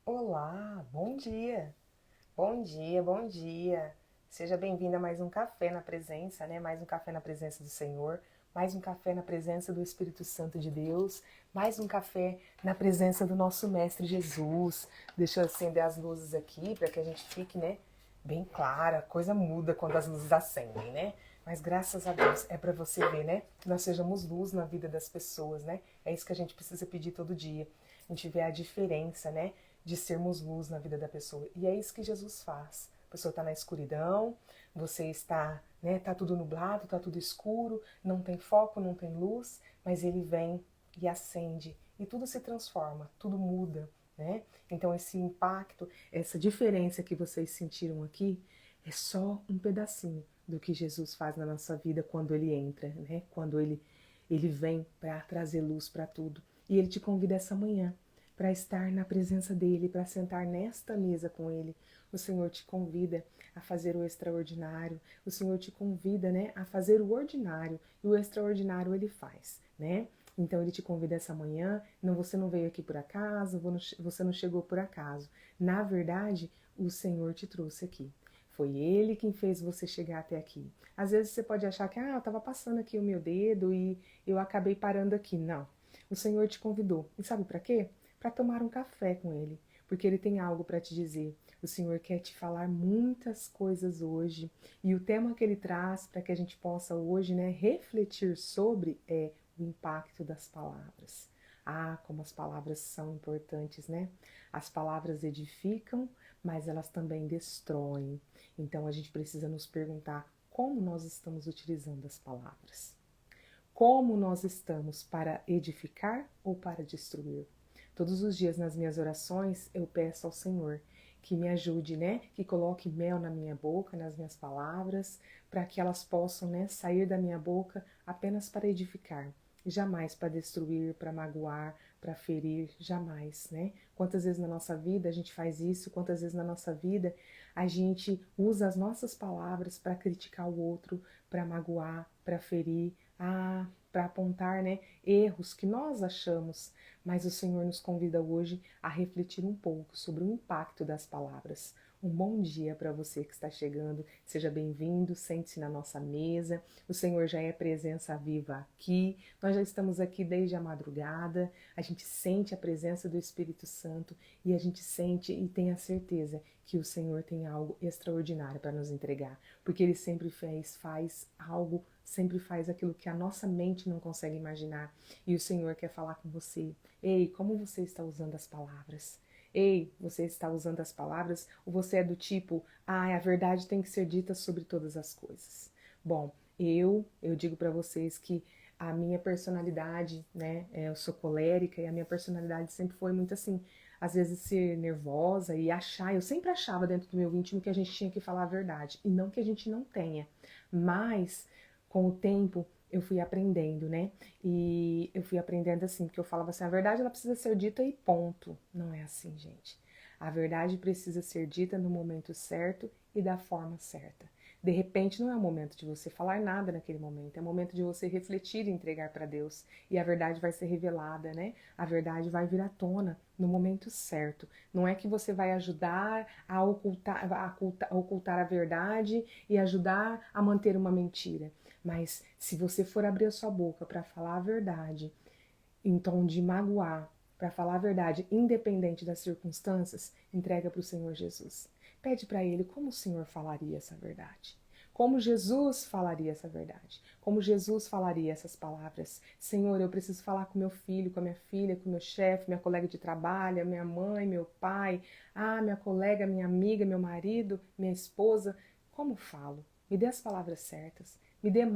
Olá, bom dia. Bom dia, bom dia. Seja bem-vindo a mais um café na presença, né? Mais um café na presença do Senhor, mais um café na presença do Espírito Santo de Deus, mais um café na presença do nosso mestre Jesus. Deixa eu acender as luzes aqui para que a gente fique, né, bem clara. A coisa muda quando as luzes acendem, né? Mas graças a Deus é para você ver, né, que nós sejamos luz na vida das pessoas, né? É isso que a gente precisa pedir todo dia. A gente vê a diferença, né, de sermos luz na vida da pessoa. E é isso que Jesus faz. A pessoa está na escuridão, você está, né, tá tudo nublado, tá tudo escuro, não tem foco, não tem luz, mas ele vem e acende e tudo se transforma, tudo muda, né? Então esse impacto, essa diferença que vocês sentiram aqui é só um pedacinho do que Jesus faz na nossa vida quando ele entra, né? Quando ele vem para trazer luz para tudo. E ele te convida essa manhã para estar na presença dele, para sentar nesta mesa com ele. O Senhor te convida a fazer o extraordinário. O Senhor te convida, né, a fazer o ordinário, e o extraordinário ele faz, né? Então ele te convida essa manhã. Não, você não veio aqui por acaso, você não chegou por acaso. Na verdade, o Senhor te trouxe aqui. Foi Ele quem fez você chegar até aqui. Às vezes você pode achar que, eu estava passando aqui o meu dedo e eu acabei parando aqui. Não. O Senhor te convidou. E sabe para quê? Para tomar um café com Ele. Porque Ele tem algo para te dizer. O Senhor quer te falar muitas coisas hoje. E o tema que Ele traz para que a gente possa hoje, né, refletir sobre é o impacto das palavras. Ah, como as palavras são importantes, né? As palavras edificam, mas elas também destroem. Então a gente precisa nos perguntar como nós estamos utilizando as palavras. Como nós estamos para edificar ou para destruir? Todos os dias nas minhas orações eu peço ao Senhor que me ajude, né? Que coloque mel na minha boca, nas minhas palavras, para que elas possam, né, sair da minha boca apenas para edificar, jamais para destruir, para magoar, para ferir, jamais, né? Quantas vezes na nossa vida a gente faz isso? Quantas vezes na nossa vida a gente usa as nossas palavras para criticar o outro, para magoar, para ferir, para apontar, né, erros que nós achamos, mas o Senhor nos convida hoje a refletir um pouco sobre o impacto das palavras. Um bom dia para você que está chegando, seja bem-vindo, sente-se na nossa mesa. O Senhor já é presença viva aqui, nós já estamos aqui desde a madrugada, a gente sente a presença do Espírito Santo e a gente sente e tem a certeza que o Senhor tem algo extraordinário para nos entregar, porque Ele sempre faz algo, sempre faz aquilo que a nossa mente não consegue imaginar. E o Senhor quer falar com você. Ei, como você está usando as palavras? Ei, você está usando as palavras? Ou você é do tipo, a verdade tem que ser dita sobre todas as coisas? Bom, eu digo para vocês que a minha personalidade, né, eu sou colérica e a minha personalidade sempre foi muito assim, às vezes ser nervosa e achar, eu sempre achava dentro do meu íntimo que a gente tinha que falar a verdade, e não que a gente não tenha, mas com o tempo eu fui aprendendo, né? E eu fui aprendendo assim, porque eu falava assim, a verdade ela precisa ser dita e ponto. Não é assim, gente. A verdade precisa ser dita no momento certo e da forma certa. De repente não é o momento de você falar nada naquele momento, é o momento de você refletir e entregar para Deus. E a verdade vai ser revelada, né? A verdade vai vir à tona no momento certo. Não é que você vai ajudar a ocultar a verdade e ajudar a manter uma mentira. Mas se você for abrir a sua boca para falar a verdade, em tom de magoar, para falar a verdade, independente das circunstâncias, entrega para o Senhor Jesus. Pede para Ele como o Senhor falaria essa verdade. Como Jesus falaria essa verdade. Como Jesus falaria essas palavras. Senhor, eu preciso falar com meu filho, com a minha filha, com meu chefe, minha colega de trabalho, minha mãe, meu pai, minha colega, minha amiga, meu marido, minha esposa. Como falo? Me dê as palavras certas. Me dê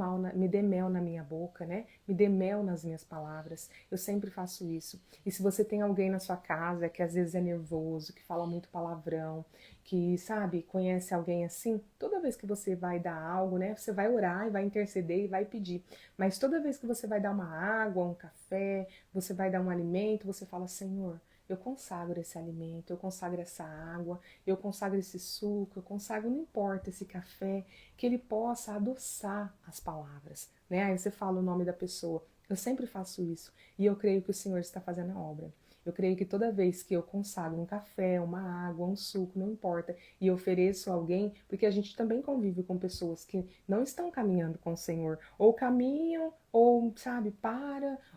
mel na minha boca, né? Me dê mel nas minhas palavras. Eu sempre faço isso. E se você tem alguém na sua casa que às vezes é nervoso, que fala muito palavrão, que, sabe, conhece alguém assim, toda vez que você vai dar algo, né? Você vai orar e vai interceder e vai pedir. Mas toda vez que você vai dar uma água, um café, você vai dar um alimento, você fala, Senhor, eu consagro esse alimento, eu consagro essa água, eu consagro esse suco, eu consagro, não importa, esse café, que ele possa adoçar as palavras, né? Aí você fala o nome da pessoa, Eu sempre faço isso e eu creio que o Senhor está fazendo a obra. Eu creio que toda vez que eu consagro um café, uma água, um suco, não importa, e ofereço a alguém, porque a gente também convive com pessoas que não estão caminhando com o Senhor, ou caminham, ou, sabe,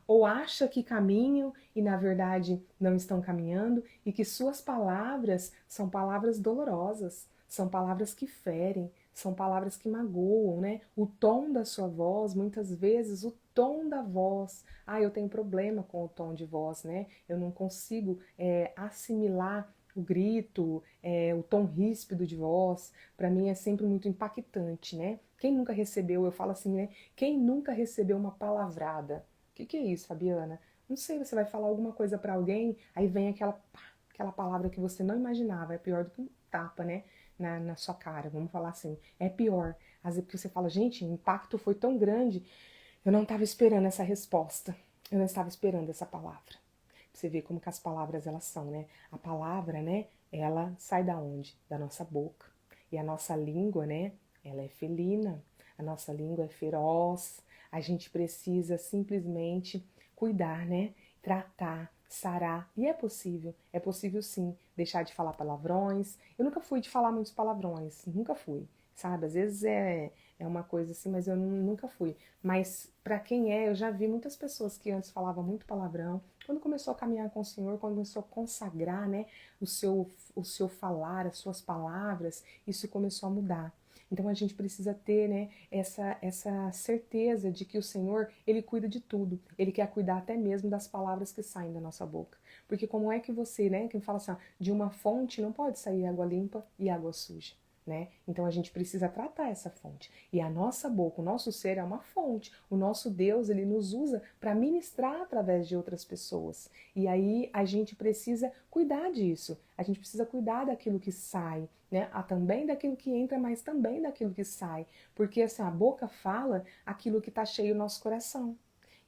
ou acha que caminham e na verdade não estão caminhando, e que suas palavras são palavras dolorosas, são palavras que ferem, são palavras que magoam, né? O tom da sua voz, muitas vezes o tom da voz. Eu tenho problema com o tom de voz, né? Eu não consigo assimilar o grito, o tom ríspido de voz. Para mim é sempre muito impactante, né? Quem nunca recebeu, eu falo assim, né? Quem nunca recebeu uma palavrada? O que é isso, Fabiana? Não sei, você vai falar alguma coisa para alguém, aí vem aquela palavra que você não imaginava, é pior do que um tapa, né? Na sua cara, vamos falar assim. É pior. Às vezes porque você fala, gente, o impacto foi tão grande, eu não estava esperando essa resposta. Eu não estava esperando essa palavra. Você vê como que as palavras elas são, né? A palavra, né? Ela sai da onde? Da nossa boca. E a nossa língua, né? Ela é felina. A nossa língua é feroz. A gente precisa simplesmente cuidar, né? Tratar, sarar. E é possível sim deixar de falar palavrões. Eu nunca fui de falar muitos palavrões, nunca fui, sabe? Às vezes é uma coisa assim, mas eu nunca fui. Mas para quem eu já vi muitas pessoas que antes falavam muito palavrão, quando começou a caminhar com o Senhor, quando começou a consagrar, né, o seu falar, as suas palavras, isso começou a mudar. Então a gente precisa ter, né, essa certeza de que o Senhor, Ele cuida de tudo. Ele quer cuidar até mesmo das palavras que saem da nossa boca. Porque como é que você, né, quem fala assim, de uma fonte não pode sair água limpa e água suja. Né? Então a gente precisa tratar essa fonte. E a nossa boca, o nosso ser é uma fonte. O nosso Deus, ele nos usa para ministrar através de outras pessoas. E aí a gente precisa cuidar disso. A gente precisa cuidar daquilo que sai, né? Também daquilo que entra, mas também daquilo que sai. Porque assim, a boca fala aquilo que está cheio no nosso coração.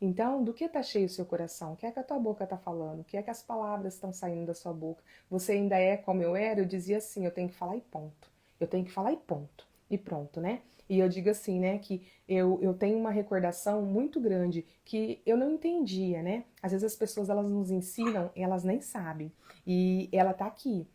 Então, do que está cheio o seu coração? O que é que a tua boca está falando? O que é que as palavras estão saindo da sua boca? Você ainda é como eu era? Eu dizia assim, eu tenho que falar e ponto. Eu tenho que falar e ponto. E pronto, né? E eu digo assim, né, que eu tenho uma recordação muito grande que eu não entendia, né? Às vezes as pessoas, elas nos ensinam e elas nem sabem. E ela tá aqui,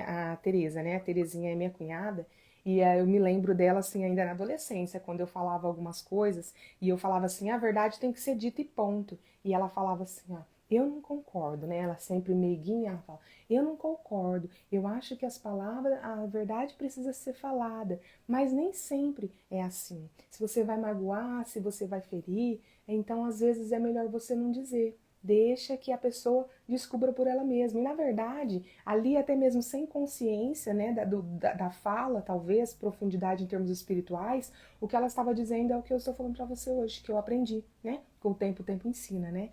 a Tereza, né? A Terezinha é minha cunhada. E eu me lembro dela, assim, ainda na adolescência, quando eu falava algumas coisas, e eu falava assim, a verdade tem que ser dita e ponto. E ela falava assim, eu não concordo, né? Ela sempre meiguinha, ela fala, eu não concordo, eu acho que as palavras, a verdade precisa ser falada, mas nem sempre é assim. Se você vai magoar, se você vai ferir, então às vezes é melhor você não dizer. Deixa que a pessoa descubra por ela mesma. E na verdade, ali até mesmo sem consciência, né, da fala, talvez, profundidade em termos espirituais, o que ela estava dizendo é o que eu estou falando para você hoje, que eu aprendi, né? Com o tempo ensina, né?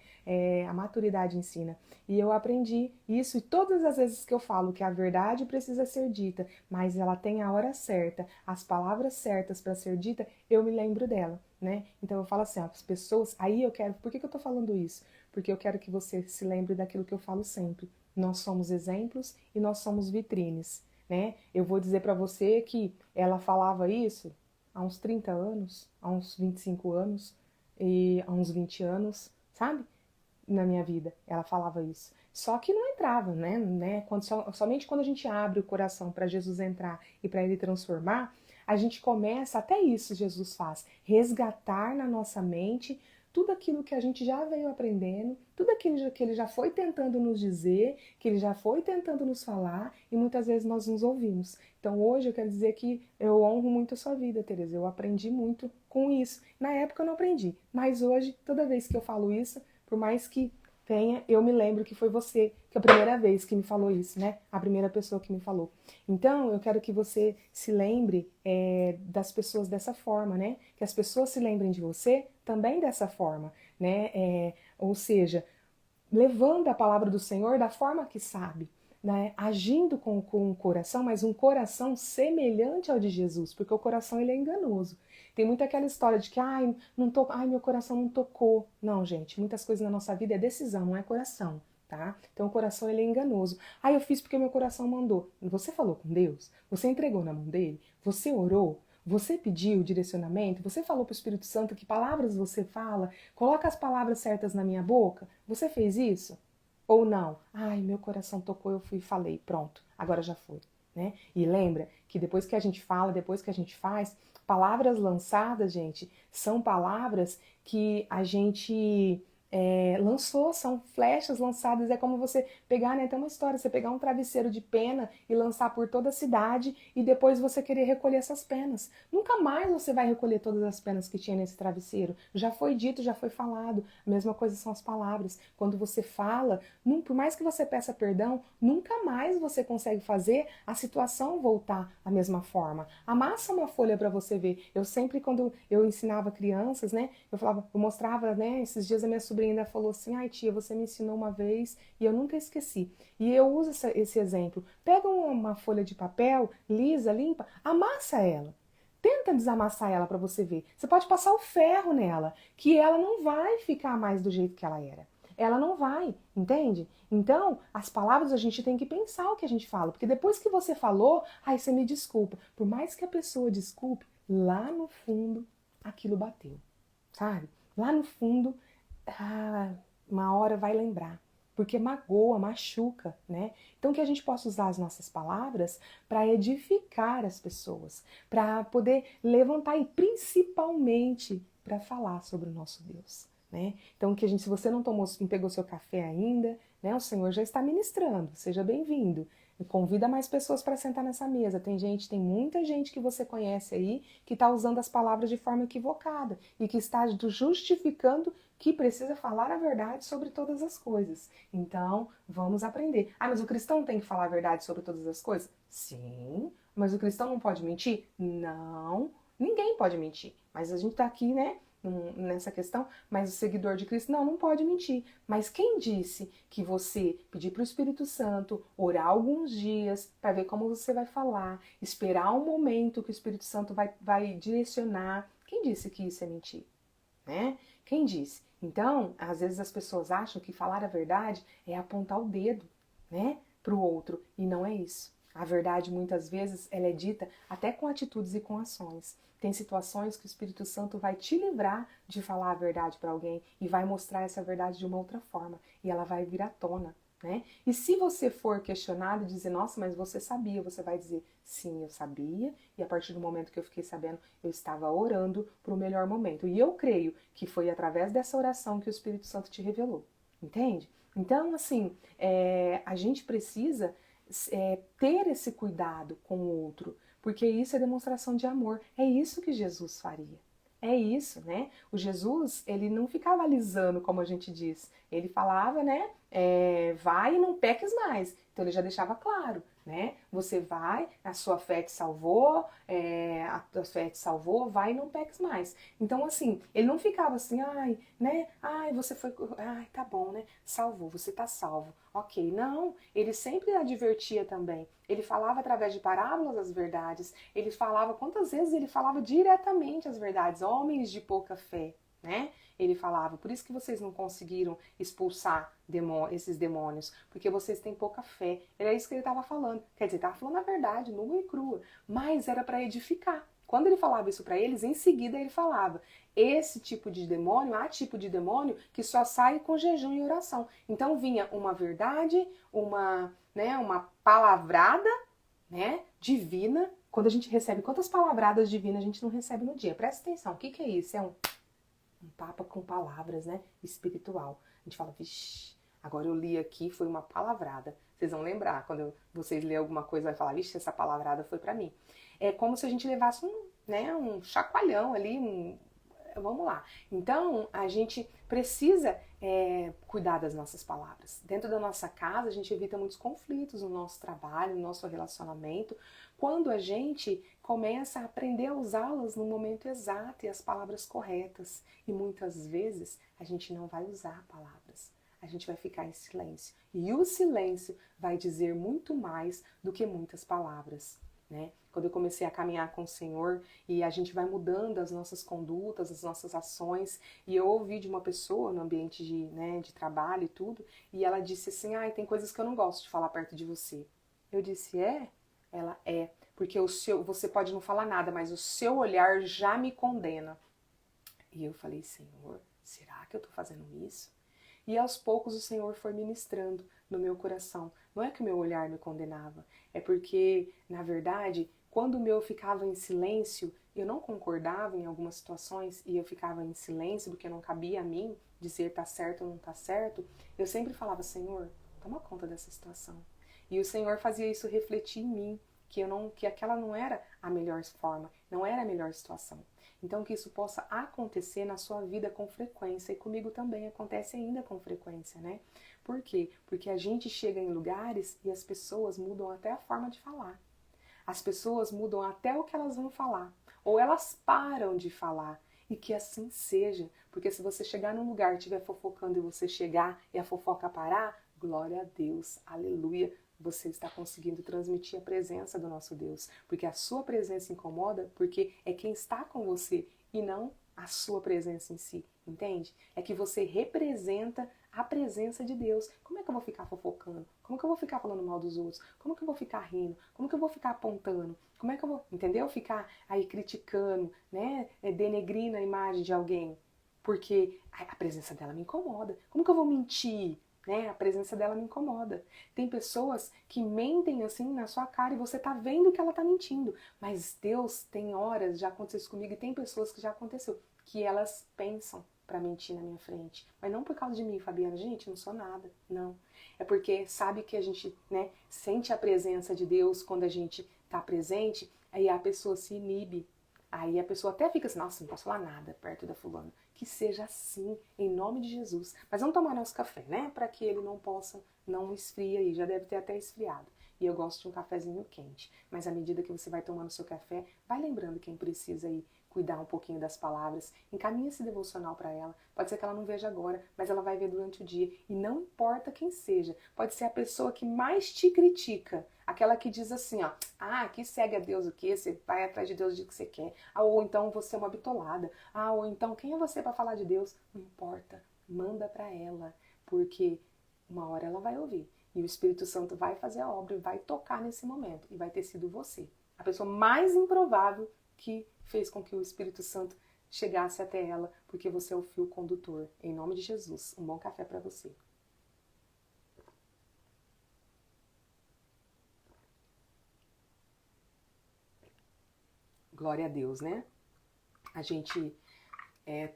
A maturidade ensina. E eu aprendi isso, e todas as vezes que eu falo que a verdade precisa ser dita, mas ela tem a hora certa, as palavras certas para ser dita, eu me lembro dela, né? Então eu falo assim, as pessoas, aí eu quero, por que eu tô falando isso? Porque eu quero que você se lembre daquilo que eu falo sempre. Nós somos exemplos e nós somos vitrines, né? Eu vou dizer para você que ela falava isso há uns 30 anos, há uns 25 anos e há uns 20 anos, sabe? Na minha vida, ela falava isso. Só que não entrava, né? Somente quando a gente abre o coração para Jesus entrar e para ele transformar, a gente começa, até isso Jesus faz, resgatar na nossa mente tudo aquilo que a gente já veio aprendendo, tudo aquilo que ele já foi tentando nos dizer, que ele já foi tentando nos falar, e muitas vezes nós nos ouvimos. Então hoje eu quero dizer que eu honro muito a sua vida, Tereza. Eu aprendi muito com isso. Na época eu não aprendi, mas hoje, toda vez que eu falo isso, por mais que tenha, eu me lembro que foi você, que é a primeira vez que me falou isso, né? A primeira pessoa que me falou. Então, eu quero que você se lembre das pessoas dessa forma, né? Que as pessoas se lembrem de você também dessa forma, né? Ou seja, levando a palavra do Senhor da forma que sabe, né? Agindo com o coração, mas um coração semelhante ao de Jesus, porque o coração ele é enganoso. Tem muito aquela história de que meu coração não tocou. Não, gente, muitas coisas na nossa vida é decisão, não é coração. Tá? Então o coração ele é enganoso. Eu fiz porque meu coração mandou. Você falou com Deus? Você entregou na mão dele? Você orou? Você pediu direcionamento? Você falou para o Espírito Santo que palavras você fala? Coloca as palavras certas na minha boca? Você fez isso? Ou não? Ai, meu coração tocou, eu fui e falei. Pronto, agora já foi. Né? E lembra que depois que a gente fala, depois que a gente faz, palavras lançadas, gente, são palavras que a gente lançou, são flechas lançadas. É como você pegar, né? Tem uma história, você pegar um travesseiro de pena e lançar por toda a cidade e depois você querer recolher essas penas. Nunca mais você vai recolher todas as penas que tinha nesse travesseiro. Já foi dito, já foi falado. A mesma coisa são as palavras. Quando você fala, por mais que você peça perdão, nunca mais você consegue fazer a situação voltar à mesma forma. Amassa uma folha para você ver. Eu sempre, quando eu ensinava crianças, né? Eu mostrava, né? Esses dias a minha sobrinha ainda falou assim: ai tia, você me ensinou uma vez e eu nunca esqueci. E eu uso esse exemplo. Pega uma folha de papel, lisa, limpa, amassa ela. Tenta desamassar ela para você ver. Você pode passar o ferro nela, que ela não vai ficar mais do jeito que ela era. Ela não vai, entende? Então, as palavras a gente tem que pensar o que a gente fala, porque depois que você falou, aí você me desculpa. Por mais que a pessoa desculpe, lá no fundo aquilo bateu, sabe? Lá no fundo, uma hora vai lembrar, porque magoa, machuca, né? Então que a gente possa usar as nossas palavras para edificar as pessoas, para poder levantar e principalmente para falar sobre o nosso Deus, né? Então que a gente, se você não pegou seu café ainda, né? O Senhor já está ministrando, seja bem-vindo. Convida mais pessoas para sentar nessa mesa. Tem muita gente que você conhece aí que está usando as palavras de forma equivocada e que está justificando que precisa falar a verdade sobre todas as coisas. Então, vamos aprender. Ah, mas o cristão tem que falar a verdade sobre todas as coisas? Sim. Mas o cristão não pode mentir? Não. Ninguém pode mentir. Mas a gente está aqui, né? Nessa questão, mas o seguidor de Cristo não pode mentir. Mas quem disse que você pedir para o Espírito Santo, orar alguns dias para ver como você vai falar, esperar um momento que o Espírito Santo vai direcionar? Quem disse que isso é mentir? Né? Quem disse? Então, às vezes as pessoas acham que falar a verdade é apontar o dedo, né, para o outro, e não é isso. A verdade, muitas vezes, ela é dita até com atitudes e com ações. Tem situações que o Espírito Santo vai te livrar de falar a verdade para alguém e vai mostrar essa verdade de uma outra forma, e ela vai vir à tona, né? E se você for questionado e dizer, nossa, mas você sabia, você vai dizer, sim, eu sabia, e a partir do momento que eu fiquei sabendo, eu estava orando para o melhor momento. E eu creio que foi através dessa oração que o Espírito Santo te revelou, entende? Então, assim, a gente precisa ter esse cuidado com o outro, porque isso é demonstração de amor. É isso que Jesus faria. É isso, né? O Jesus, ele não ficava alisando, como a gente diz. Ele falava, né? Vai e não peques mais. Então ele já deixava claro, né? Você vai, a sua fé te salvou, a tua fé te salvou, vai e não peques mais. Então, assim, ele não ficava assim, ai, né? Ai, você foi, ai, tá bom, né? Salvou, você tá salvo. Ok, não. Ele sempre advertia também. Ele falava através de parábolas as verdades. Ele falava, quantas vezes ele falava diretamente as verdades? Homens de pouca fé, né? Ele falava, por isso que vocês não conseguiram expulsar esses demônios, porque vocês têm pouca fé. Era isso que ele estava falando. Quer dizer, estava falando a verdade, nua e crua, mas era para edificar. Quando ele falava isso para eles, em seguida ele falava, esse tipo de demônio, há tipo de demônio que só sai com jejum e oração. Então vinha uma verdade, uma palavrada, né, divina. Quando a gente recebe, quantas palavradas divinas a gente não recebe no dia? Presta atenção, o que é isso? É um papa com palavras, né, espiritual. A gente fala, vixi, agora eu li aqui, foi uma palavrada. Vocês vão lembrar, quando vocês lerem alguma coisa, vai falar, vixi, essa palavrada foi para mim. É como se a gente levasse um chacoalhão ali, vamos lá. Então, a gente precisa cuidar das nossas palavras. Dentro da nossa casa, a gente evita muitos conflitos no nosso trabalho, no nosso relacionamento, quando a gente começa a aprender a usá-las no momento exato e as palavras corretas. E muitas vezes a gente não vai usar palavras. A gente vai ficar em silêncio. E o silêncio vai dizer muito mais do que muitas palavras, né? Quando eu comecei a caminhar com o Senhor e a gente vai mudando as nossas condutas, as nossas ações, e eu ouvi de uma pessoa no ambiente de trabalho e tudo, e ela disse assim, tem coisas que eu não gosto de falar perto de você. Eu disse, Ela é, porque você pode não falar nada, mas o seu olhar já me condena. E eu falei, Senhor, será que eu tô fazendo isso? E aos poucos o Senhor foi ministrando no meu coração. Não é que o meu olhar me condenava, é porque, na verdade, quando o meu ficava em silêncio, eu não concordava em algumas situações e eu ficava em silêncio porque não cabia a mim dizer tá certo ou não tá certo, eu sempre falava, Senhor, toma conta dessa situação. E o Senhor fazia isso refletir em mim, que aquela não era a melhor forma, não era a melhor situação. Então que isso possa acontecer na sua vida com frequência, e comigo também acontece ainda com frequência, né? Por quê? Porque a gente chega em lugares e as pessoas mudam até a forma de falar. As pessoas mudam até o que elas vão falar, ou elas param de falar. E que assim seja, porque se você chegar num lugar e estiver fofocando e você chegar e a fofoca parar, glória a Deus, aleluia, você está conseguindo transmitir a presença do nosso Deus. Porque a sua presença incomoda, porque é quem está com você e não a sua presença em si, entende? É que você representa a presença de Deus. Como é que eu vou ficar fofocando? Como que eu vou ficar falando mal dos outros? Como que eu vou ficar rindo? Como que eu vou ficar apontando? Como é que eu vou, entendeu? Ficar aí criticando, né? Denegrindo a imagem de alguém. Porque a presença dela me incomoda. Como que eu vou mentir? Né? A presença dela me incomoda. Tem pessoas que mentem assim na sua cara e você tá vendo que ela tá mentindo. Mas Deus tem horas, já aconteceu isso comigo, e tem pessoas que já aconteceu, que elas pensam pra mentir na minha frente. Mas não por causa de mim, Fabiana. Gente, não sou nada. Não. É porque sabe que a gente, né, sente a presença de Deus quando a gente tá presente, aí a pessoa se inibe. Aí a pessoa até fica assim, nossa, não posso falar nada perto da fulana. Que seja assim, em nome de Jesus. Mas vamos tomar nosso café, né? Para que ele não possa, não esfrie aí. Já deve ter até esfriado. E eu gosto de um cafezinho quente. Mas à medida que você vai tomando seu café, vai lembrando quem precisa aí cuidar um pouquinho das palavras. Encaminha esse devocional para ela. Pode ser que ela não veja agora, mas ela vai ver durante o dia. E não importa quem seja. Pode ser a pessoa que mais te critica. Aquela que diz assim, ó, que segue a Deus o quê? Você vai atrás de Deus do que você quer. Ou então você é uma bitolada. Ou então quem é você para falar de Deus? Não importa, manda para ela, porque uma hora ela vai ouvir. E o Espírito Santo vai fazer a obra e vai tocar nesse momento. E vai ter sido você, a pessoa mais improvável que fez com que o Espírito Santo chegasse até ela, porque você é o fio condutor. Em nome de Jesus, um bom café para você. Glória a Deus, né? A gente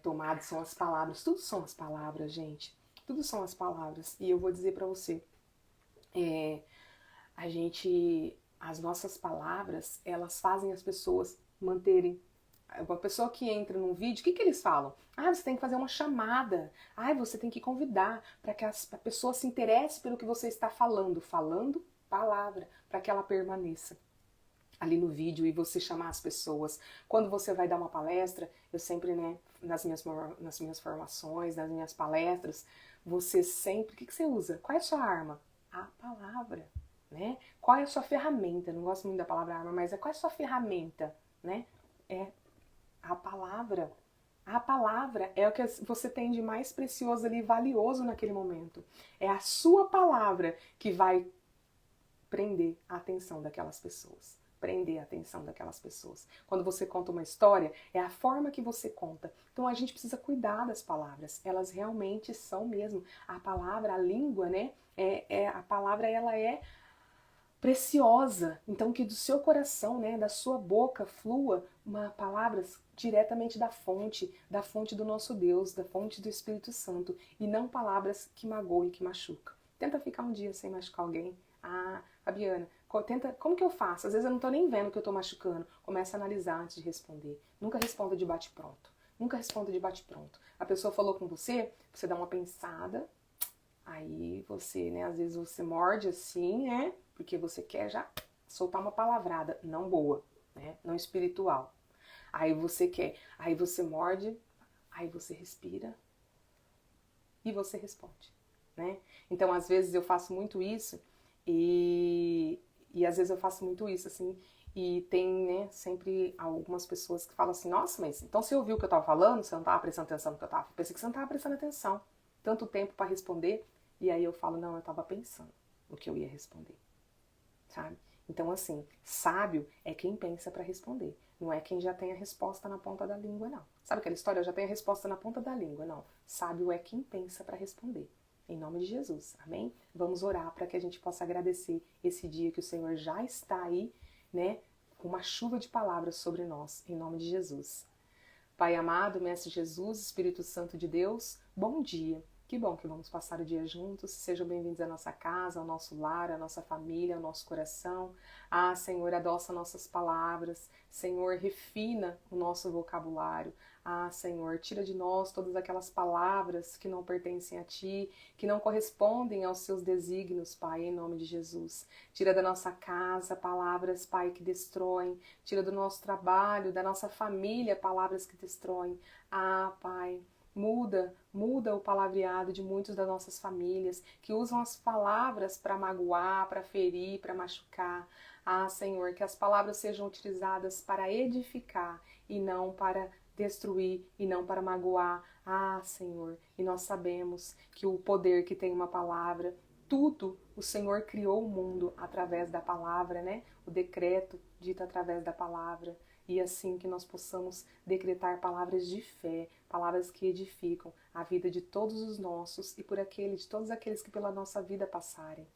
tomado são as palavras, tudo são as palavras, gente. Tudo são as palavras. E eu vou dizer pra você, as nossas palavras, elas fazem as pessoas manterem. Uma pessoa que entra num vídeo, o que eles falam? Você tem que fazer uma chamada. Você tem que convidar para que a pessoa se interesse pelo que você está falando. Falando palavra, para que ela permaneça ali no vídeo e você chamar as pessoas. Quando você vai dar uma palestra, eu sempre, né, nas minhas formações, nas minhas palestras, você sempre, o que você usa? Qual é a sua arma? A palavra, né? Qual é a sua ferramenta? Eu não gosto muito da palavra arma, mas qual é a sua ferramenta, né? É a palavra. A palavra é o que você tem de mais precioso ali, valioso naquele momento. É a sua palavra que vai prender a atenção daquelas pessoas. Prender a atenção daquelas pessoas. Quando você conta uma história, é a forma que você conta. Então a gente precisa cuidar das palavras. Elas realmente são mesmo. A palavra, a língua, né? A palavra, ela é preciosa. Então que do seu coração, né, da sua boca flua palavras diretamente da fonte do nosso Deus, da fonte do Espírito Santo, e não palavras que magoam e que machucam. Tenta ficar um dia sem machucar alguém. Fabiana, como que eu faço? Às vezes eu não tô nem vendo que eu tô machucando. Começa a analisar antes de responder. Nunca responda de bate-pronto. Nunca responda de bate-pronto. A pessoa falou com você dá uma pensada, aí você, né, às vezes você morde assim, né, porque você quer já soltar uma palavrada, não boa, né, não espiritual. Aí você morde, aí você respira e você responde, né? Então, às vezes eu faço muito isso e às vezes eu faço muito isso, assim, e tem, né, sempre algumas pessoas que falam assim, nossa, mas então você ouviu o que eu tava falando? Você não tava prestando atenção no que eu tava? Pensei que você não tava prestando atenção. Tanto tempo para responder, e aí eu falo, não, eu tava pensando o que eu ia responder, sabe? Então, assim, sábio é quem pensa para responder. Não é quem já tem a resposta na ponta da língua, não. Sabe aquela história? Eu já tenho a resposta na ponta da língua. Não. Sábio é quem pensa para responder. Em nome de Jesus. Amém? Vamos orar para que a gente possa agradecer esse dia que o Senhor já está aí, né? Com uma chuva de palavras sobre nós. Em nome de Jesus. Pai amado, Mestre Jesus, Espírito Santo de Deus, bom dia. Que bom que vamos passar o dia juntos. Sejam bem-vindos à nossa casa, ao nosso lar, à nossa família, ao nosso coração. Ah, Senhor, adoça nossas palavras. Senhor, refina o nosso vocabulário. Ah, Senhor, tira de nós todas aquelas palavras que não pertencem a Ti, que não correspondem aos Seus desígnios, Pai, em nome de Jesus. Tira da nossa casa palavras, Pai, que destroem. Tira do nosso trabalho, da nossa família, palavras que destroem. Ah, Pai, muda o palavreado de muitas das nossas famílias, que usam as palavras para magoar, para ferir, para machucar. Ah, Senhor, que as palavras sejam utilizadas para edificar e não para destruir e não para magoar. Ah, Senhor, e nós sabemos que o poder que tem uma palavra, tudo o Senhor criou o mundo através da palavra, né? O decreto dito através da palavra. E assim que nós possamos decretar palavras de fé, palavras que edificam a vida de todos os nossos e de todos aqueles que pela nossa vida passarem.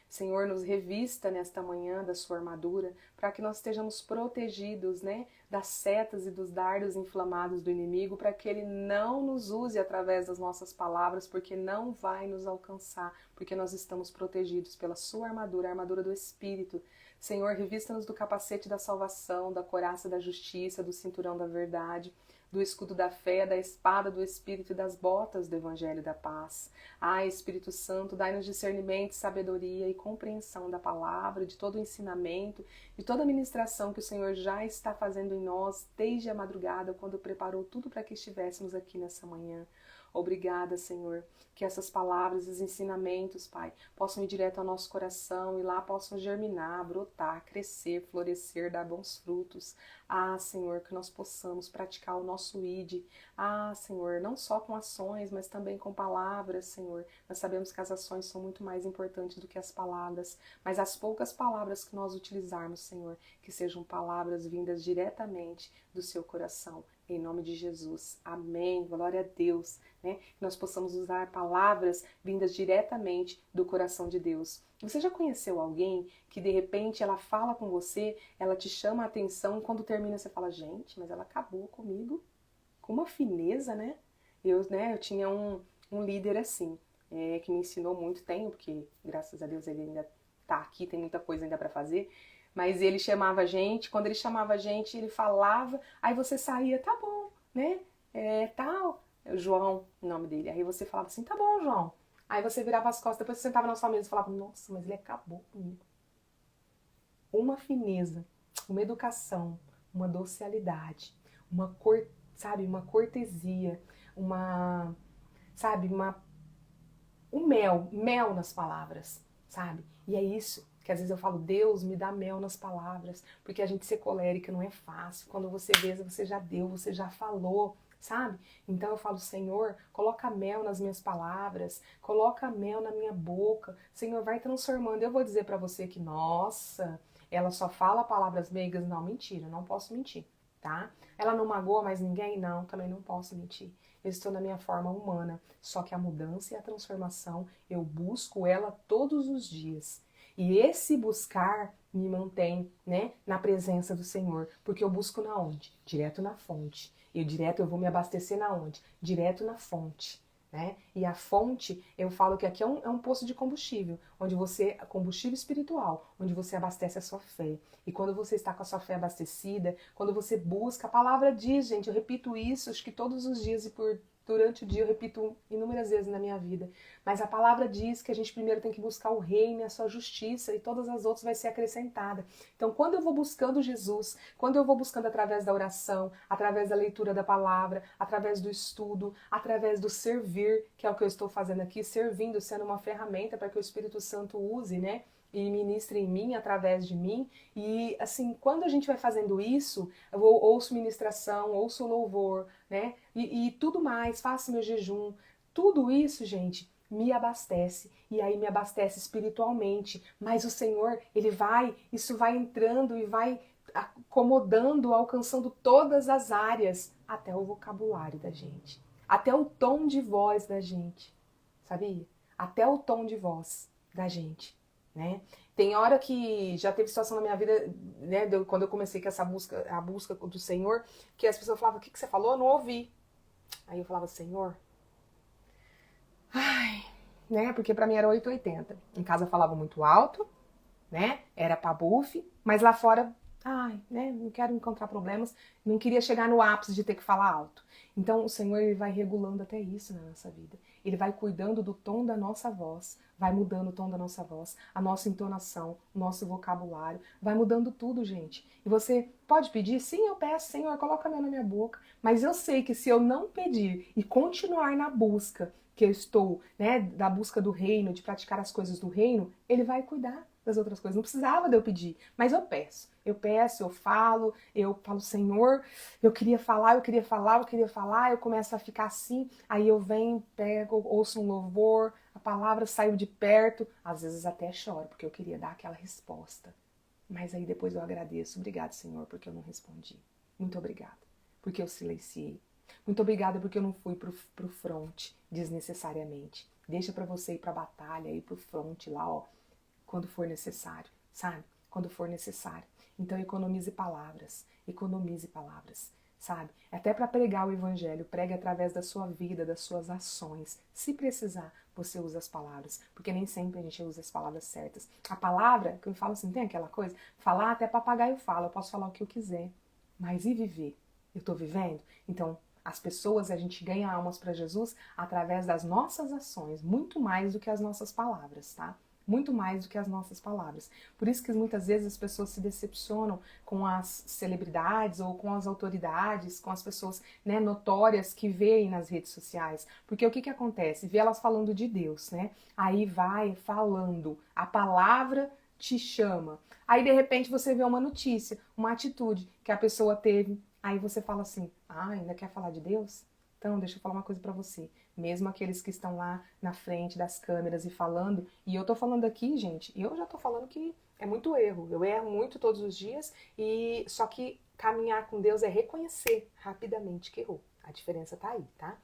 Senhor, nos revista nesta manhã da sua armadura, para que nós estejamos protegidos, né, das setas e dos dardos inflamados do inimigo, para que ele não nos use através das nossas palavras, porque não vai nos alcançar, porque nós estamos protegidos pela sua armadura, a armadura do Espírito. Senhor, revista-nos do capacete da salvação, da couraça da justiça, do cinturão da verdade, do escudo da fé, da espada do Espírito e das botas do Evangelho da paz. Ah, Espírito Santo, dai-nos discernimento, sabedoria e compreensão da palavra, de todo o ensinamento, de toda a ministração que o Senhor já está fazendo em nós desde a madrugada, quando preparou tudo para que estivéssemos aqui nessa manhã. Obrigada, Senhor, que essas palavras, esses ensinamentos, Pai, possam ir direto ao nosso coração e lá possam germinar, brotar, crescer, florescer, dar bons frutos. Ah, Senhor, que nós possamos praticar o nosso ID. Ah, Senhor, não só com ações, mas também com palavras, Senhor. Nós sabemos que as ações são muito mais importantes do que as palavras, mas as poucas palavras que nós utilizarmos, Senhor, que sejam palavras vindas diretamente do seu coração. Em nome de Jesus. Amém. Glória a Deus. Né? Que nós possamos usar palavras vindas diretamente do coração de Deus. Você já conheceu alguém que de repente ela fala com você, ela te chama a atenção e quando termina você fala, gente, mas ela acabou comigo com uma fineza, né? Eu tinha um líder assim, que me ensinou muito, tenho, porque graças a Deus ele ainda tá aqui, tem muita coisa ainda para fazer. Mas ele chamava a gente, quando ele chamava a gente, ele falava, aí você saía, tá bom, né? Tal, João, o nome dele. Aí você falava assim, tá bom, João. Aí você virava as costas, depois você sentava na sua mesa e falava, nossa, mas ele acabou comigo. Uma fineza, uma educação, uma docilidade, uma cortesia, um mel nas palavras, sabe? E é isso que às vezes eu falo, Deus me dá mel nas palavras, porque a gente ser colérica não é fácil. Quando você vê, você já deu, você já falou, sabe? Então eu falo, Senhor, coloca mel nas minhas palavras, coloca mel na minha boca, Senhor, vai transformando. Eu vou dizer pra você que, nossa, ela só fala palavras meigas? Não, mentira, não posso mentir, tá? Ela não magoa mais ninguém? Não, também não posso mentir. Eu estou na minha forma humana, só que a mudança e a transformação, eu busco ela todos os dias. E esse buscar me mantém, né, na presença do Senhor, porque eu busco na onde? Direto na fonte. Eu vou me abastecer na onde? Direto na fonte, né? E a fonte, eu falo que aqui é um poço de combustível, combustível espiritual, onde você abastece a sua fé. E quando você está com a sua fé abastecida, quando você busca, a palavra diz, gente, eu repito isso, acho que todos os dias e durante o dia eu repito inúmeras vezes na minha vida, mas a palavra diz que a gente primeiro tem que buscar o reino e a sua justiça e todas as outras vai ser acrescentada. Então quando eu vou buscando Jesus, quando eu vou buscando através da oração, através da leitura da palavra, através do estudo, através do servir, que é o que eu estou fazendo aqui, servindo, sendo uma ferramenta para que o Espírito Santo use, né? E ministre em mim, através de mim. E assim, quando a gente vai fazendo isso, eu ouço ministração, ouço louvor, né? E tudo mais, faço meu jejum. Tudo isso, gente, me abastece, e aí me abastece espiritualmente, mas o Senhor, isso vai entrando e vai acomodando, alcançando todas as áreas, até o vocabulário da gente, até o tom de voz da gente, sabia? Até o tom de voz da gente, né? Tem hora que já teve situação na minha vida, né, quando eu comecei com a busca do Senhor, que as pessoas falavam, o que você falou? Eu não ouvi. Aí eu falava, Senhor, ai, né, porque pra mim era 880. Em casa eu falava muito alto, né, era pra bufe, mas lá fora, ai, né, não quero encontrar problemas, não queria chegar no ápice de ter que falar alto. Então o Senhor, ele vai regulando até isso na nossa vida. Ele vai cuidando do tom da nossa voz, vai mudando o tom da nossa voz, a nossa entonação, o nosso vocabulário, vai mudando tudo, gente. E você pode pedir? Sim, eu peço, Senhor, coloca mel na minha boca. Mas eu sei que se eu não pedir e continuar na busca que eu estou, né, da busca do reino, de praticar as coisas do reino, ele vai cuidar das outras coisas. Não precisava de eu pedir, mas eu peço. Eu falo, Senhor, eu queria falar, eu começo a ficar assim, aí eu venho, pego, ouço um louvor, a palavra saiu de perto, às vezes até choro, porque eu queria dar aquela resposta. Mas aí depois eu agradeço. Obrigado, Senhor, porque eu não respondi. Muito obrigada, porque eu silenciei. Muito obrigada porque eu não fui pro front desnecessariamente. Deixa pra você ir pra batalha, ir pro front lá, ó, quando for necessário, sabe? Quando for necessário. Então economize palavras, sabe? Até para pregar o evangelho, pregue através da sua vida, das suas ações. Se precisar, você usa as palavras, porque nem sempre a gente usa as palavras certas. A palavra, que eu falo assim, tem aquela coisa, falar até papagaio fala, eu posso falar o que eu quiser, mas e viver? Eu tô vivendo? Então, as pessoas, a gente ganha almas para Jesus através das nossas ações, muito mais do que as nossas palavras, tá? Muito mais do que as nossas palavras. Por isso que muitas vezes as pessoas se decepcionam com as celebridades ou com as autoridades, com as pessoas, né, notórias que veem nas redes sociais. Porque o que que acontece? Vê elas falando de Deus, né? Aí vai falando, a palavra te chama. Aí de repente você vê uma notícia, uma atitude que a pessoa teve. Aí você fala assim, ainda quer falar de Deus? Então, deixa eu falar uma coisa pra você. Mesmo aqueles que estão lá na frente das câmeras e falando, e eu tô falando aqui, gente, eu já tô falando que é muito erro. Eu erro muito todos os dias, e só que caminhar com Deus é reconhecer rapidamente que errou. A diferença tá aí, tá?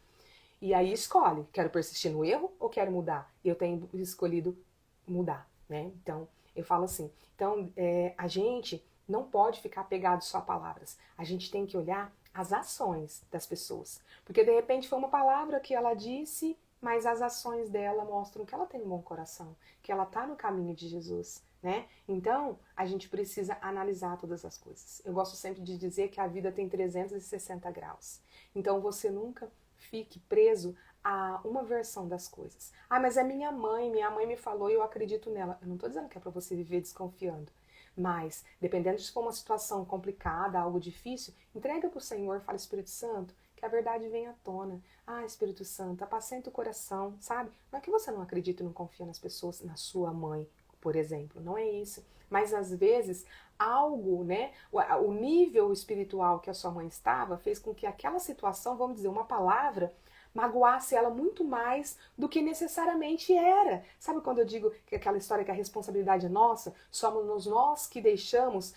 E aí escolhe, quero persistir no erro ou quero mudar? Eu tenho escolhido mudar, né? Então, eu falo assim, então, a gente não pode ficar pegado só a palavras. A gente tem que olhar as ações das pessoas. Porque de repente foi uma palavra que ela disse, mas as ações dela mostram que ela tem um bom coração, que ela está no caminho de Jesus, né? Então, a gente precisa analisar todas as coisas. Eu gosto sempre de dizer que a vida tem 360 graus. Então, você nunca fique preso a uma versão das coisas. Mas é minha mãe me falou e eu acredito nela. Eu não estou dizendo que é para você viver desconfiando. Mas, dependendo de se for uma situação complicada, algo difícil, entrega para o Senhor, fala, Espírito Santo, que a verdade venha à tona. Espírito Santo, apacenta o coração, sabe? Não é que você não acredita e não confia nas pessoas, na sua mãe, por exemplo, não é isso. Mas, às vezes, algo, né, o nível espiritual que a sua mãe estava fez com que aquela situação, vamos dizer, uma palavra, magoasse ela muito mais do que necessariamente era. Sabe quando eu digo que aquela história que a responsabilidade é nossa? Somos nós que deixamos,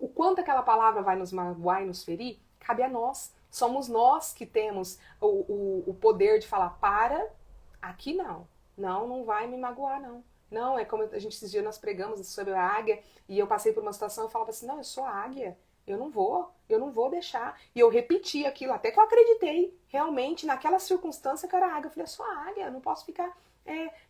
o quanto aquela palavra vai nos magoar e nos ferir, cabe a nós. Somos nós que temos o poder de falar, aqui não vai me magoar não. Não, é como a gente esses dias nós pregamos sobre a águia e eu passei por uma situação e eu falava assim, não, eu sou a águia. Eu não vou deixar. E eu repeti aquilo, até que eu acreditei realmente naquela circunstância que era águia. Eu falei, eu sou águia, eu não posso ficar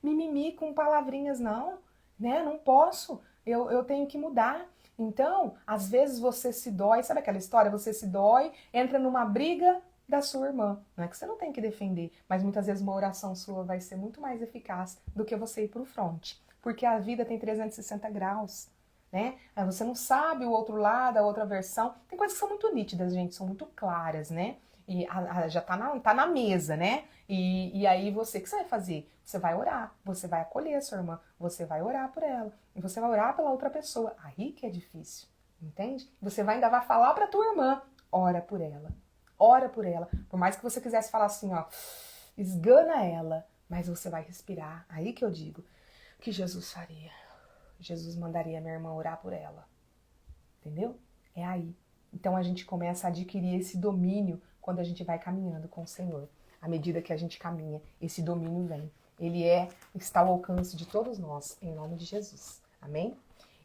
mimimi com palavrinhas, não. Né? Não posso. Eu tenho que mudar. Então, às vezes você se dói, sabe aquela história? Você se dói, entra numa briga da sua irmã. Não é que você não tem que defender, mas muitas vezes uma oração sua vai ser muito mais eficaz do que você ir pro front. Porque a vida tem 360 graus. Né? Você não sabe o outro lado, a outra versão. Tem coisas que são muito nítidas, gente, são muito claras, né? E já tá na mesa, né? E aí o que você vai fazer? Você vai orar, você vai acolher a sua irmã, você vai orar por ela, e você vai orar pela outra pessoa. Aí que é difícil, entende? Você ainda vai falar pra tua irmã, ora por ela. Ora por ela. Por mais que você quisesse falar assim, ó, esgana ela. mas você vai respirar. Aí que eu digo, o que Jesus faria? Jesus mandaria minha irmã orar por ela. Entendeu? É aí. Então a gente começa a adquirir esse domínio quando a gente vai caminhando com o Senhor. À medida que a gente caminha, esse domínio vem. Ele está ao alcance de todos nós, em nome de Jesus. Amém?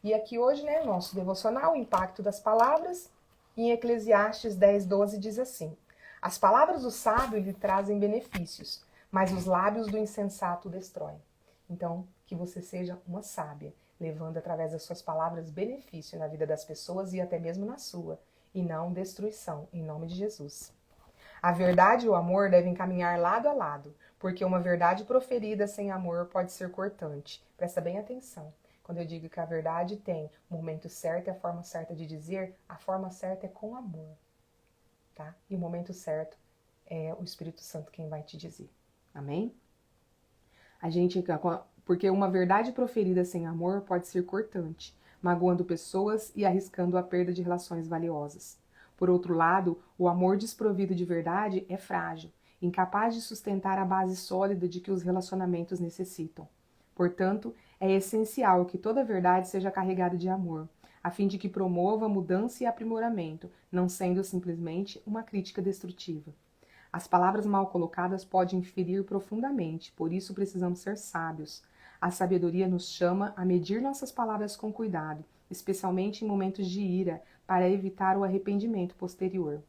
E aqui hoje, né, nosso devocional, o impacto das palavras, em Eclesiastes 10:12 diz assim: as palavras do sábio lhe trazem benefícios, mas os lábios do insensato destroem. Então, que você seja uma sábia, levando através das suas palavras benefício na vida das pessoas e até mesmo na sua, e não destruição, em nome de Jesus. A verdade e o amor devem caminhar lado a lado, porque uma verdade proferida sem amor pode ser cortante. Presta bem atenção. Quando eu digo que a verdade tem o momento certo e a forma certa de dizer, a forma certa é com amor, tá? E o momento certo é o Espírito Santo quem vai te dizer. Amém? Porque uma verdade proferida sem amor pode ser cortante, magoando pessoas e arriscando a perda de relações valiosas. Por outro lado, o amor desprovido de verdade é frágil, incapaz de sustentar a base sólida de que os relacionamentos necessitam. Portanto, é essencial que toda verdade seja carregada de amor, a fim de que promova mudança e aprimoramento, não sendo simplesmente uma crítica destrutiva. As palavras mal colocadas podem ferir profundamente, por isso precisamos ser sábios. A sabedoria nos chama a medir nossas palavras com cuidado, especialmente em momentos de ira, para evitar o arrependimento posterior.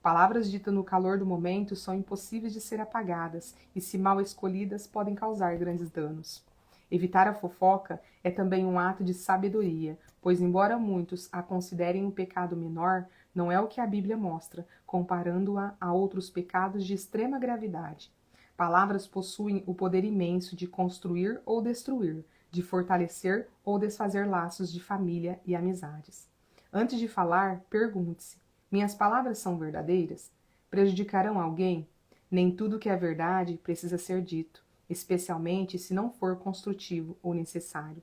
Palavras ditas no calor do momento são impossíveis de ser apagadas e, se mal escolhidas, podem causar grandes danos. Evitar a fofoca é também um ato de sabedoria, pois, embora muitos a considerem um pecado menor, não é o que a Bíblia mostra, comparando-a a outros pecados de extrema gravidade. Palavras possuem o poder imenso de construir ou destruir, de fortalecer ou desfazer laços de família e amizades. Antes de falar, pergunte-se: minhas palavras são verdadeiras? Prejudicarão alguém? Nem tudo que é verdade precisa ser dito, especialmente se não for construtivo ou necessário.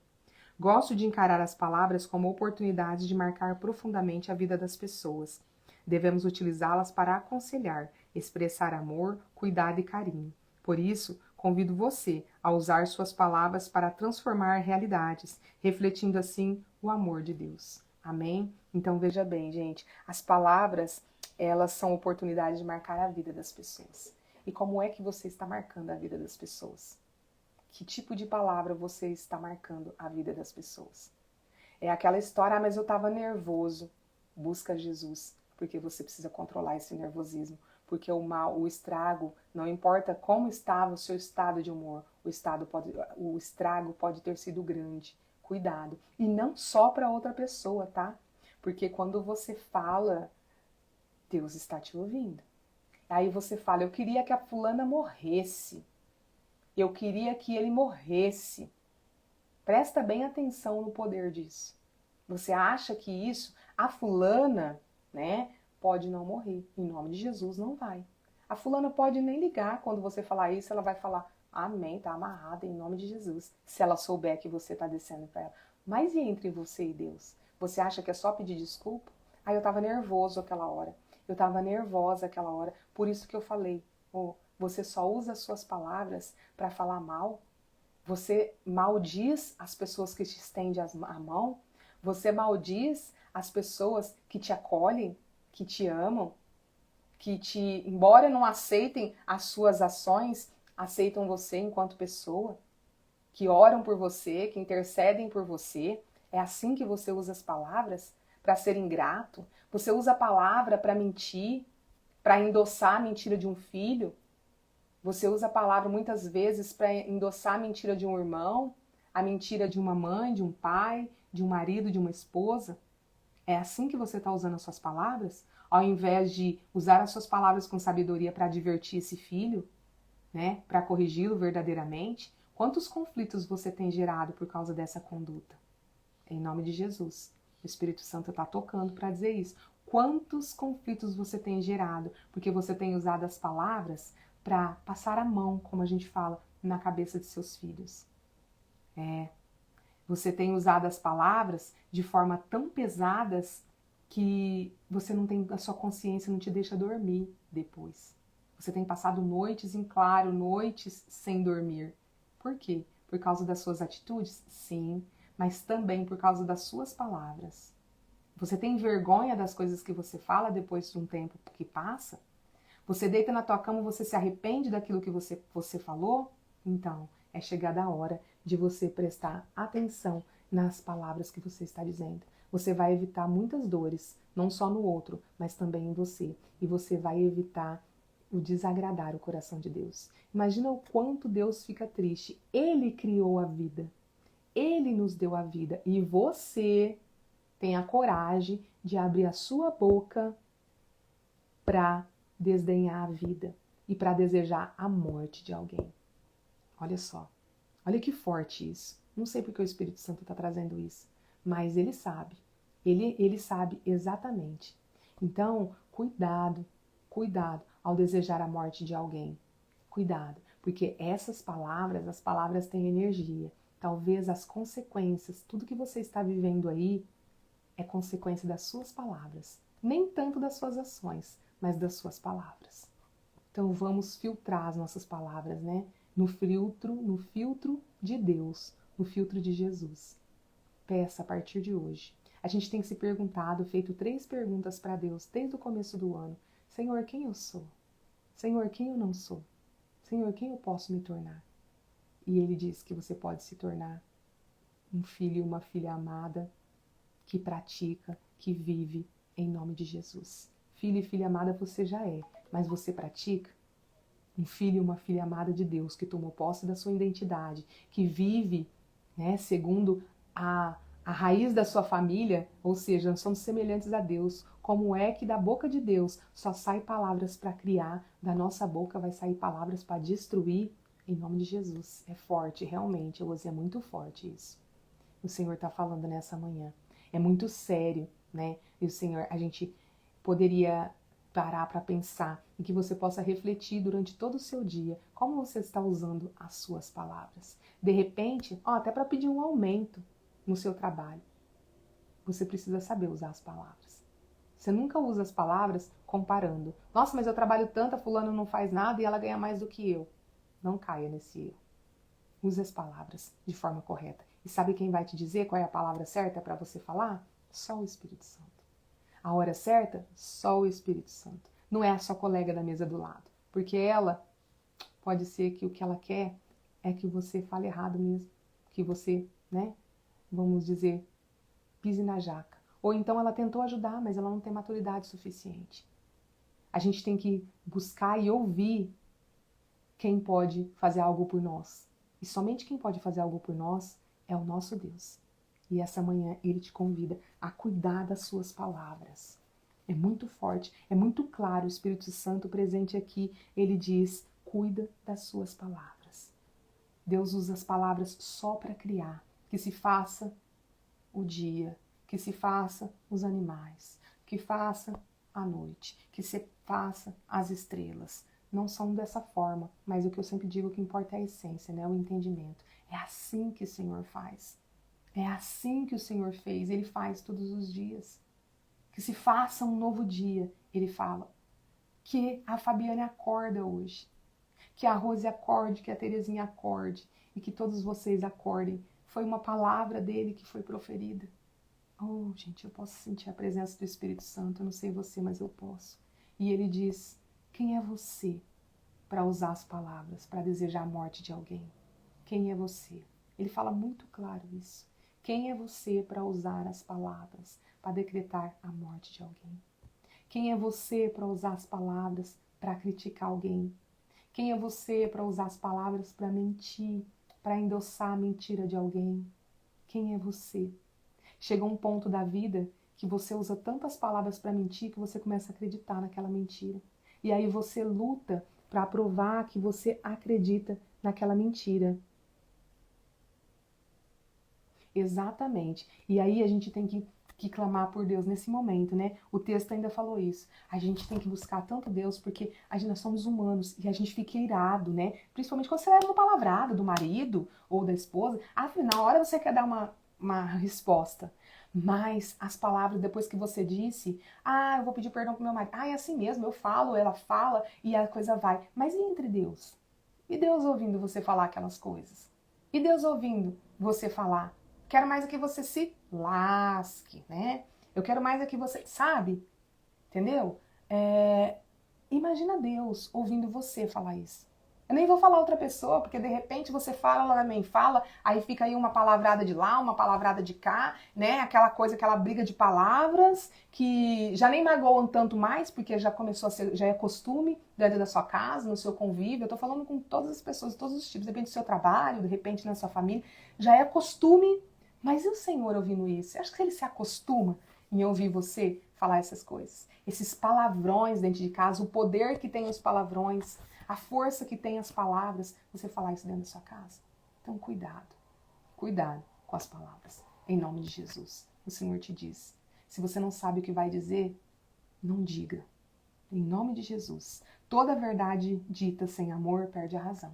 Gosto de encarar as palavras como oportunidades de marcar profundamente a vida das pessoas. Devemos utilizá-las para aconselhar, expressar amor, cuidado e carinho. Por isso, convido você a usar suas palavras para transformar realidades, refletindo assim o amor de Deus. Amém? Então veja bem, gente, as palavras, elas são oportunidades de marcar a vida das pessoas. E como é que você está marcando a vida das pessoas? Que tipo de palavra você está marcando a vida das pessoas? É aquela história, mas eu estava nervoso. Busca Jesus, porque você precisa controlar esse nervosismo. Porque o mal, o estrago, não importa como estava o seu estado de humor, o estrago pode ter sido grande. Cuidado. E não só para outra pessoa, tá? Porque quando você fala, Deus está te ouvindo. Aí você fala, eu queria que a fulana morresse. Eu queria que ele morresse. Presta bem atenção no poder disso. Você acha que isso, a fulana, né, pode não morrer. Em nome de Jesus, não vai. A fulana pode nem ligar quando você falar isso, ela vai falar, amém, tá amarrada em nome de Jesus. Se ela souber que você tá descendo para ela. Mas e entre você e Deus? Você acha que é só pedir desculpa? Eu tava nervoso aquela hora. Eu tava nervosa aquela hora. Por isso que eu falei, você só usa as suas palavras para falar mal? Você maldiz as pessoas que te estendem a mão? Você maldiz as pessoas que te acolhem, que te amam, embora não aceitem as suas ações, aceitam você enquanto pessoa, que oram por você, que intercedem por você? É assim que você usa as palavras? Para ser ingrato? Você usa a palavra para mentir? Para endossar a mentira de um filho? Você usa a palavra muitas vezes para endossar a mentira de um irmão, a mentira de uma mãe, de um pai, de um marido, de uma esposa. É assim que você está usando as suas palavras? Ao invés de usar as suas palavras com sabedoria para advertir esse filho, né, para corrigi-lo verdadeiramente, quantos conflitos você tem gerado por causa dessa conduta? Em nome de Jesus. O Espírito Santo está tocando para dizer isso. Quantos conflitos você tem gerado porque você tem usado as palavras para passar a mão, como a gente fala, na cabeça de seus filhos? Você tem usado as palavras de forma tão pesadas que você não tem, a sua consciência não te deixa dormir depois. Você tem passado noites em claro, noites sem dormir. Por quê? Por causa das suas atitudes? Sim, mas também por causa das suas palavras. Você tem vergonha das coisas que você fala depois de um tempo que passa? Você deita na tua cama, você se arrepende daquilo que você falou? Então, é chegada a hora de você prestar atenção nas palavras que você está dizendo. Você vai evitar muitas dores, não só no outro, mas também em você. E você vai evitar o desagradar o coração de Deus. Imagina o quanto Deus fica triste. Ele criou a vida. Ele nos deu a vida. E você tem a coragem de abrir a sua boca para desdenhar a vida e para desejar a morte de alguém. Olha só. Olha que forte isso. Não sei porque o Espírito Santo está trazendo isso, mas ele sabe. Ele sabe exatamente. Então, cuidado, cuidado ao desejar a morte de alguém. Cuidado, porque essas palavras, as palavras têm energia. Talvez as consequências, tudo que você está vivendo aí, é consequência das suas palavras. Nem tanto das suas ações, mas das suas palavras. Então vamos filtrar as nossas palavras, né? No filtro de Deus, no filtro de Jesus. Peça a partir de hoje. A gente tem se perguntado, feito 3 perguntas para Deus desde o começo do ano. Senhor, quem eu sou? Senhor, quem eu não sou? Senhor, quem eu posso me tornar? E Ele diz que você pode se tornar um filho e uma filha amada, que pratica, que vive em nome de Jesus. Filho e filha amada você já é, mas você pratica? Um filho e uma filha amada de Deus, que tomou posse da sua identidade, que vive, né, segundo a raiz da sua família, ou seja, nós somos semelhantes a Deus. Como é que da boca de Deus só sai palavras para criar, da nossa boca vai sair palavras para destruir? Em nome de Jesus. É forte, realmente, é muito forte isso. O Senhor está falando nessa manhã. É muito sério, né? E o Senhor, a gente poderia parar para pensar e que você possa refletir durante todo o seu dia como você está usando as suas palavras. De repente, até para pedir um aumento no seu trabalho, você precisa saber usar as palavras. Você nunca usa as palavras comparando. Nossa, mas eu trabalho tanto, a fulana não faz nada e ela ganha mais do que eu. Não caia nesse erro. Use as palavras de forma correta. E sabe quem vai te dizer qual é a palavra certa para você falar? Só o Espírito Santo. A hora certa? Só o Espírito Santo. Não é a sua colega da mesa do lado. Porque ela, pode ser que o que ela quer é que você fale errado mesmo. Que você, né, vamos dizer, pise na jaca. Ou então ela tentou ajudar, mas ela não tem maturidade suficiente. A gente tem que buscar e ouvir quem pode fazer algo por nós. E somente quem pode fazer algo por nós é o nosso Deus. E essa manhã Ele te convida a cuidar das suas palavras. É muito forte, é muito claro, o Espírito Santo presente aqui, Ele diz, cuida das suas palavras. Deus usa as palavras só para criar, que se faça o dia, que se faça os animais, que faça a noite, que se faça as estrelas. Não são dessa forma, mas o que eu sempre digo que importa é a essência, né? O entendimento. É assim que o Senhor faz. É assim que o Senhor fez. Ele faz todos os dias. Que se faça um novo dia. Ele fala que a Fabiane acorda hoje. Que a Rose acorde, que a Terezinha acorde. E que todos vocês acordem. Foi uma palavra dele que foi proferida. Oh, gente, eu posso sentir a presença do Espírito Santo. Eu não sei você, mas eu posso. E ele diz... Quem é você para usar as palavras, para desejar a morte de alguém? Quem é você? Ele fala muito claro isso. Quem é você para usar as palavras, para decretar a morte de alguém? Quem é você para usar as palavras para criticar alguém? Quem é você para usar as palavras para mentir, para endossar a mentira de alguém? Quem é você? Chega um ponto da vida que você usa tantas palavras para mentir que você começa a acreditar naquela mentira. E aí você luta para provar que você acredita naquela mentira. Exatamente. E aí a gente tem que clamar por Deus nesse momento, né? O texto ainda falou isso. A gente tem que buscar tanto Deus porque nós somos humanos e a gente fica irado, né? Principalmente quando você leva uma palavrada do marido ou da esposa. Afinal, na hora você quer dar uma uma resposta. Mas as palavras, depois que você disse, eu vou pedir perdão pro meu marido. É assim mesmo, eu falo, ela fala e a coisa vai. Mas e entre Deus? E Deus ouvindo você falar aquelas coisas? E Deus ouvindo você falar? Quero mais é que você se lasque, né? Eu quero mais é que você, sabe? Entendeu? Imagina Deus ouvindo você falar isso. Eu nem vou falar outra pessoa, porque de repente você fala, ela também fala, aí fica aí uma palavrada de lá, uma palavrada de cá, né? Aquela coisa, aquela briga de palavras que já nem magoam tanto mais, porque já começou a ser, já é costume dentro da sua casa, no seu convívio. Eu tô falando com todas as pessoas, todos os tipos, de repente do seu trabalho, de repente na sua família, já é costume. Mas e o Senhor ouvindo isso? Eu acho que ele se acostuma em ouvir você falar essas coisas. Esses palavrões dentro de casa, o poder que tem os palavrões, a força que tem as palavras, você falar isso dentro da sua casa. Então, cuidado com as palavras. Em nome de Jesus. O Senhor te diz. Se você não sabe o que vai dizer, não diga. Em nome de Jesus. Toda verdade dita sem amor perde a razão.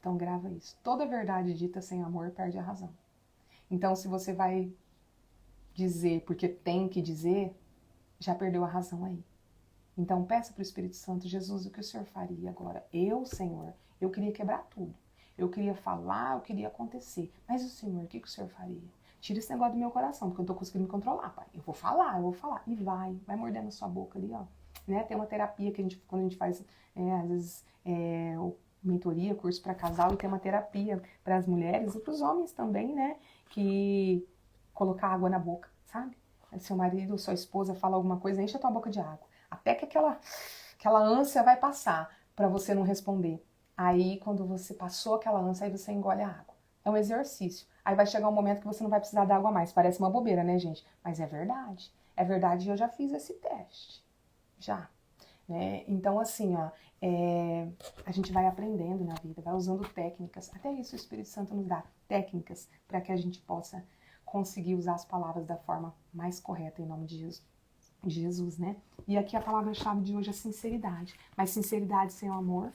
Então, grava isso. Toda verdade dita sem amor perde a razão. Então, se você vai dizer porque tem que dizer, já perdeu a razão aí. Então peça para o Espírito Santo, Jesus, o que o Senhor faria agora? Eu, Senhor, eu queria quebrar tudo. Eu queria falar, eu queria acontecer. Mas o Senhor, o que o Senhor faria? Tira esse negócio do meu coração, porque eu não tô conseguindo me controlar, pai. Eu vou falar. E vai mordendo a sua boca ali, ó. Né? Tem uma terapia que quando a gente faz, às vezes, mentoria, curso para casal, e tem uma terapia para as mulheres e para os homens também, né? Que colocar água na boca, sabe? Seu marido ou sua esposa fala alguma coisa, enche a tua boca de água. Até que aquela ânsia vai passar para você não responder. Aí, quando você passou aquela ânsia, aí você engole a água. É um exercício. Aí vai chegar um momento que você não vai precisar da água mais. Parece uma bobeira, né, gente? Mas é verdade. É verdade e eu já fiz esse teste. Já. Né? Então, assim, ó, a gente vai aprendendo na vida, vai usando técnicas. Até isso o Espírito Santo nos dá. Técnicas para que a gente possa conseguir usar as palavras da forma mais correta em nome de Jesus, né? E aqui a palavra-chave de hoje é sinceridade. Mas sinceridade sem o amor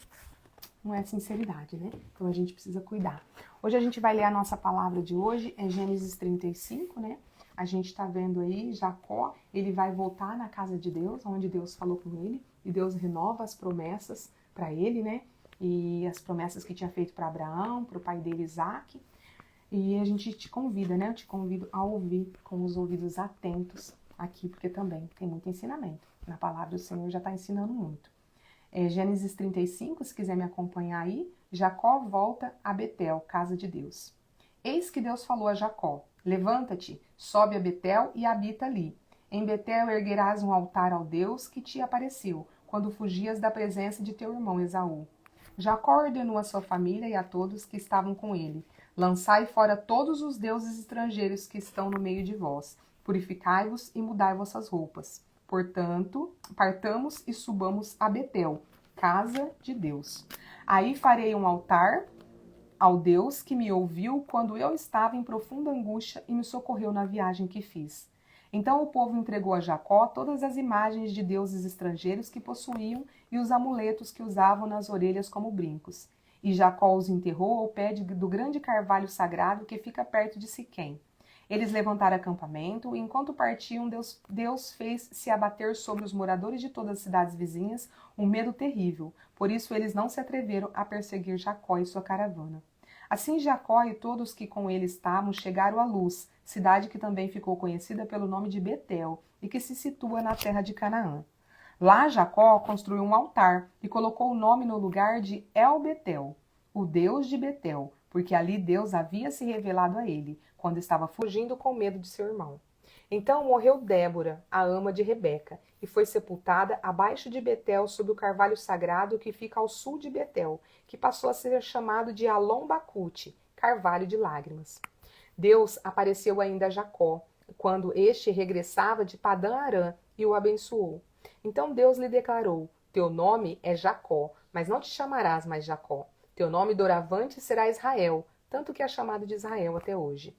não é sinceridade, né? Então a gente precisa cuidar. Hoje a gente vai ler a nossa palavra de hoje, é Gênesis 35, né? A gente tá vendo aí Jacó, ele vai voltar na casa de Deus, onde Deus falou com ele, e Deus renova as promessas para ele, né? E as promessas que tinha feito para Abraão, para o pai dele, Isaac. E a gente te convida, né? Eu te convido a ouvir com os ouvidos atentos aqui, porque também tem muito ensinamento. Na palavra do Senhor já está ensinando muito. Gênesis 35, se quiser me acompanhar aí, Jacó volta a Betel, casa de Deus. Eis que Deus falou a Jacó, levanta-te, sobe a Betel e habita ali. Em Betel erguerás um altar ao Deus que te apareceu, quando fugias da presença de teu irmão Esaú. Jacó ordenou a sua família e a todos que estavam com ele, lançai fora todos os deuses estrangeiros que estão no meio de vós, purificai-vos e mudai vossas roupas. Portanto, partamos e subamos a Betel, casa de Deus. Aí farei um altar ao Deus que me ouviu quando eu estava em profunda angústia e me socorreu na viagem que fiz. Então o povo entregou a Jacó todas as imagens de deuses estrangeiros que possuíam e os amuletos que usavam nas orelhas como brincos. E Jacó os enterrou ao pé do grande carvalho sagrado que fica perto de Siquém. Eles levantaram acampamento e enquanto partiam, Deus fez se abater sobre os moradores de todas as cidades vizinhas um medo terrível. Por isso eles não se atreveram a perseguir Jacó e sua caravana. Assim Jacó e todos que com ele estavam chegaram a Luz, cidade que também ficou conhecida pelo nome de Betel e que se situa na terra de Canaã. Lá Jacó construiu um altar e colocou o nome no lugar de El-Betel, o Deus de Betel, porque ali Deus havia se revelado a ele, quando estava fugindo com medo de seu irmão. Então morreu Débora, a ama de Rebeca, e foi sepultada abaixo de Betel sob o carvalho sagrado que fica ao sul de Betel, que passou a ser chamado de Alon-Bacute, carvalho de lágrimas. Deus apareceu ainda a Jacó, quando este regressava de Padã-Arã, e o abençoou. Então Deus lhe declarou: teu nome é Jacó, mas não te chamarás mais Jacó. Teu nome doravante será Israel, tanto que é chamado de Israel até hoje.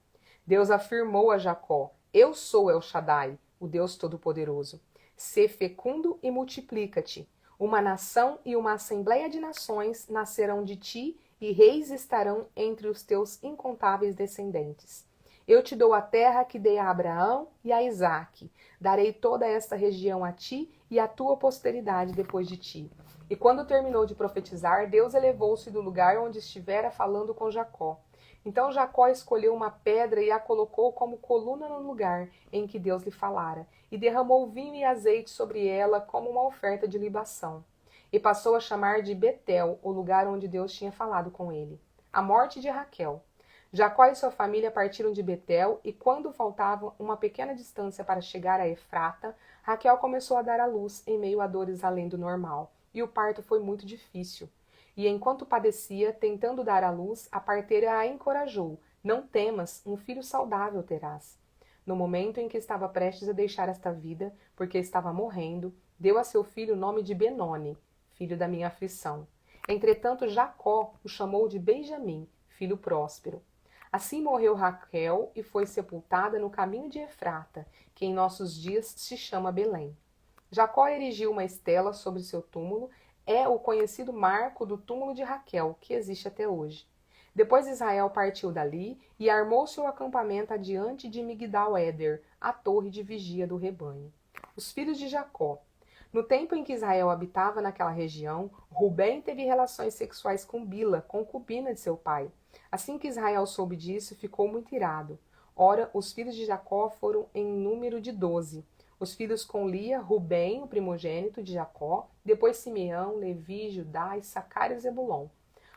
Deus afirmou a Jacó: eu sou El Shaddai, o Deus Todo-Poderoso. Sê fecundo e multiplica-te. Uma nação e uma assembleia de nações nascerão de ti, e reis estarão entre os teus incontáveis descendentes. Eu te dou a terra que dei a Abraão e a Isaque. Darei toda esta região a ti e à tua posteridade depois de ti. E quando terminou de profetizar, Deus elevou-se do lugar onde estivera falando com Jacó. Então Jacó escolheu uma pedra e a colocou como coluna no lugar em que Deus lhe falara, e derramou vinho e azeite sobre ela como uma oferta de libação. E passou a chamar de Betel, o lugar onde Deus tinha falado com ele. A morte de Raquel. Jacó e sua família partiram de Betel, e quando faltava uma pequena distância para chegar a Efrata, Raquel começou a dar à luz em meio a dores além do normal, e o parto foi muito difícil. E enquanto padecia, tentando dar à luz, a parteira a encorajou: Não temas, um filho saudável terás. No momento em que estava prestes a deixar esta vida, porque estava morrendo, deu a seu filho o nome de Benoni, filho da minha aflição. Entretanto, Jacó o chamou de Benjamim, filho próspero. Assim morreu Raquel e foi sepultada no caminho de Efrata, que em nossos dias se chama Belém. Jacó erigiu uma estela sobre seu túmulo, é o conhecido marco do túmulo de Raquel, que existe até hoje. Depois Israel partiu dali e armou seu acampamento adiante de Migdal-Éder, a torre de vigia do rebanho. Os filhos de Jacó. No tempo em que Israel habitava naquela região, Rubem teve relações sexuais com Bila, concubina de seu pai. Assim que Israel soube disso, ficou muito irado. Ora, os filhos de Jacó foram em número de 12. Os filhos com Lia, Rubem, o primogênito de Jacó, depois Simeão, Levi, Judá, Issacar e Zebulon.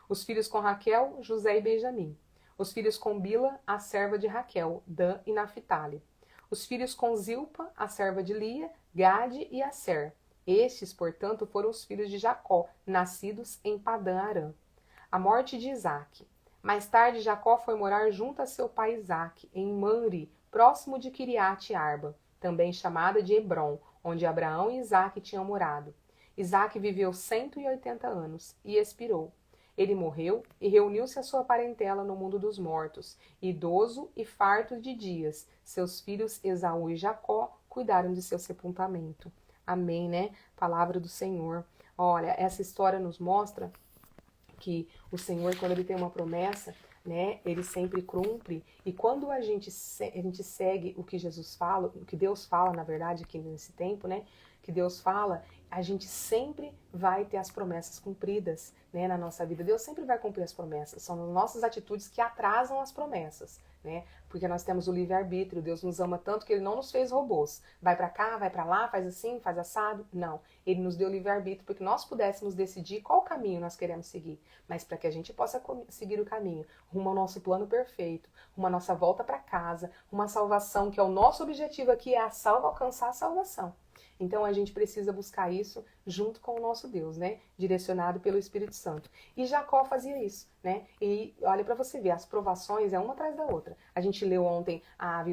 Os filhos com Raquel, José e Benjamim. Os filhos com Bila, a serva de Raquel, Dan e Naphtali. Os filhos com Zilpa, a serva de Lia, Gade e Aser. Estes, portanto, foram os filhos de Jacó, nascidos em Padã-Arã. A morte de Isaque. Mais tarde, Jacó foi morar junto a seu pai Isaque, em Manre, próximo de Quiriate-Arba, também chamada de Hebrom, onde Abraão e Isaque tinham morado. Isaque viveu 180 anos e expirou. Ele morreu e reuniu-se à sua parentela no mundo dos mortos. Idoso e farto de dias, seus filhos Esaú e Jacó cuidaram de seu sepultamento. Amém, né? Palavra do Senhor. Olha, essa história nos mostra que o Senhor, quando ele tem uma promessa, né, ele sempre cumpre. E quando a gente segue o que Jesus fala, o que Deus fala, na verdade, aqui nesse tempo, né, que Deus fala, a gente sempre vai ter as promessas cumpridas, né, na nossa vida. Deus sempre vai cumprir as promessas. São as nossas atitudes que atrasam as promessas, né? Porque nós temos o livre-arbítrio. Deus nos ama tanto que ele não nos fez robôs. Vai pra cá, vai pra lá, faz assim, faz assado. Não. Ele nos deu livre-arbítrio para que nós pudéssemos decidir qual caminho nós queremos seguir. Mas para que a gente possa seguir o caminho rumo ao nosso plano perfeito, rumo à nossa volta para casa, rumo à salvação, que é o nosso objetivo aqui, é alcançar a salvação. Então a gente precisa buscar isso junto com o nosso Deus, né? Direcionado pelo Espírito Santo. E Jacó fazia isso, né? E olha para você ver, as provações é uma atrás da outra. A gente leu ontem, a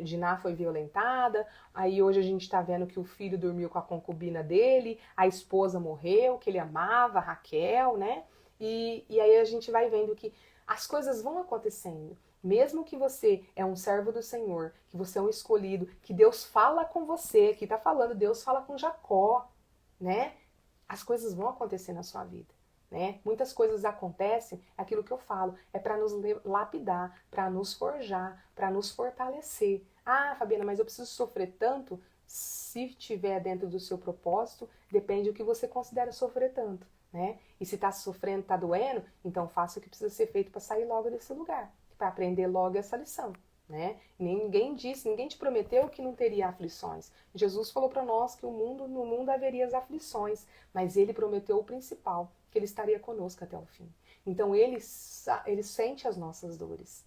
Diná foi violentada, aí hoje a gente está vendo que o filho dormiu com a concubina dele, a esposa morreu, que ele amava, Raquel, né? E aí a gente vai vendo que as coisas vão acontecendo. Mesmo que você é um servo do Senhor, que você é um escolhido, que Deus fala com você, que está falando, Deus fala com Jacó, né? As coisas vão acontecer na sua vida, né? Muitas coisas acontecem, é aquilo que eu falo, é para nos lapidar, para nos forjar, para nos fortalecer. Ah, Fabiana, mas eu preciso sofrer tanto? Se estiver dentro do seu propósito, depende do que você considera sofrer tanto, né? E se está sofrendo, está doendo, então faça o que precisa ser feito para sair logo desse lugar, para aprender logo essa lição, né? Ninguém disse, ninguém te prometeu que não teria aflições. Jesus falou para nós que no mundo haveria as aflições, mas ele prometeu o principal, que ele estaria conosco até o fim. Então ele sente as nossas dores,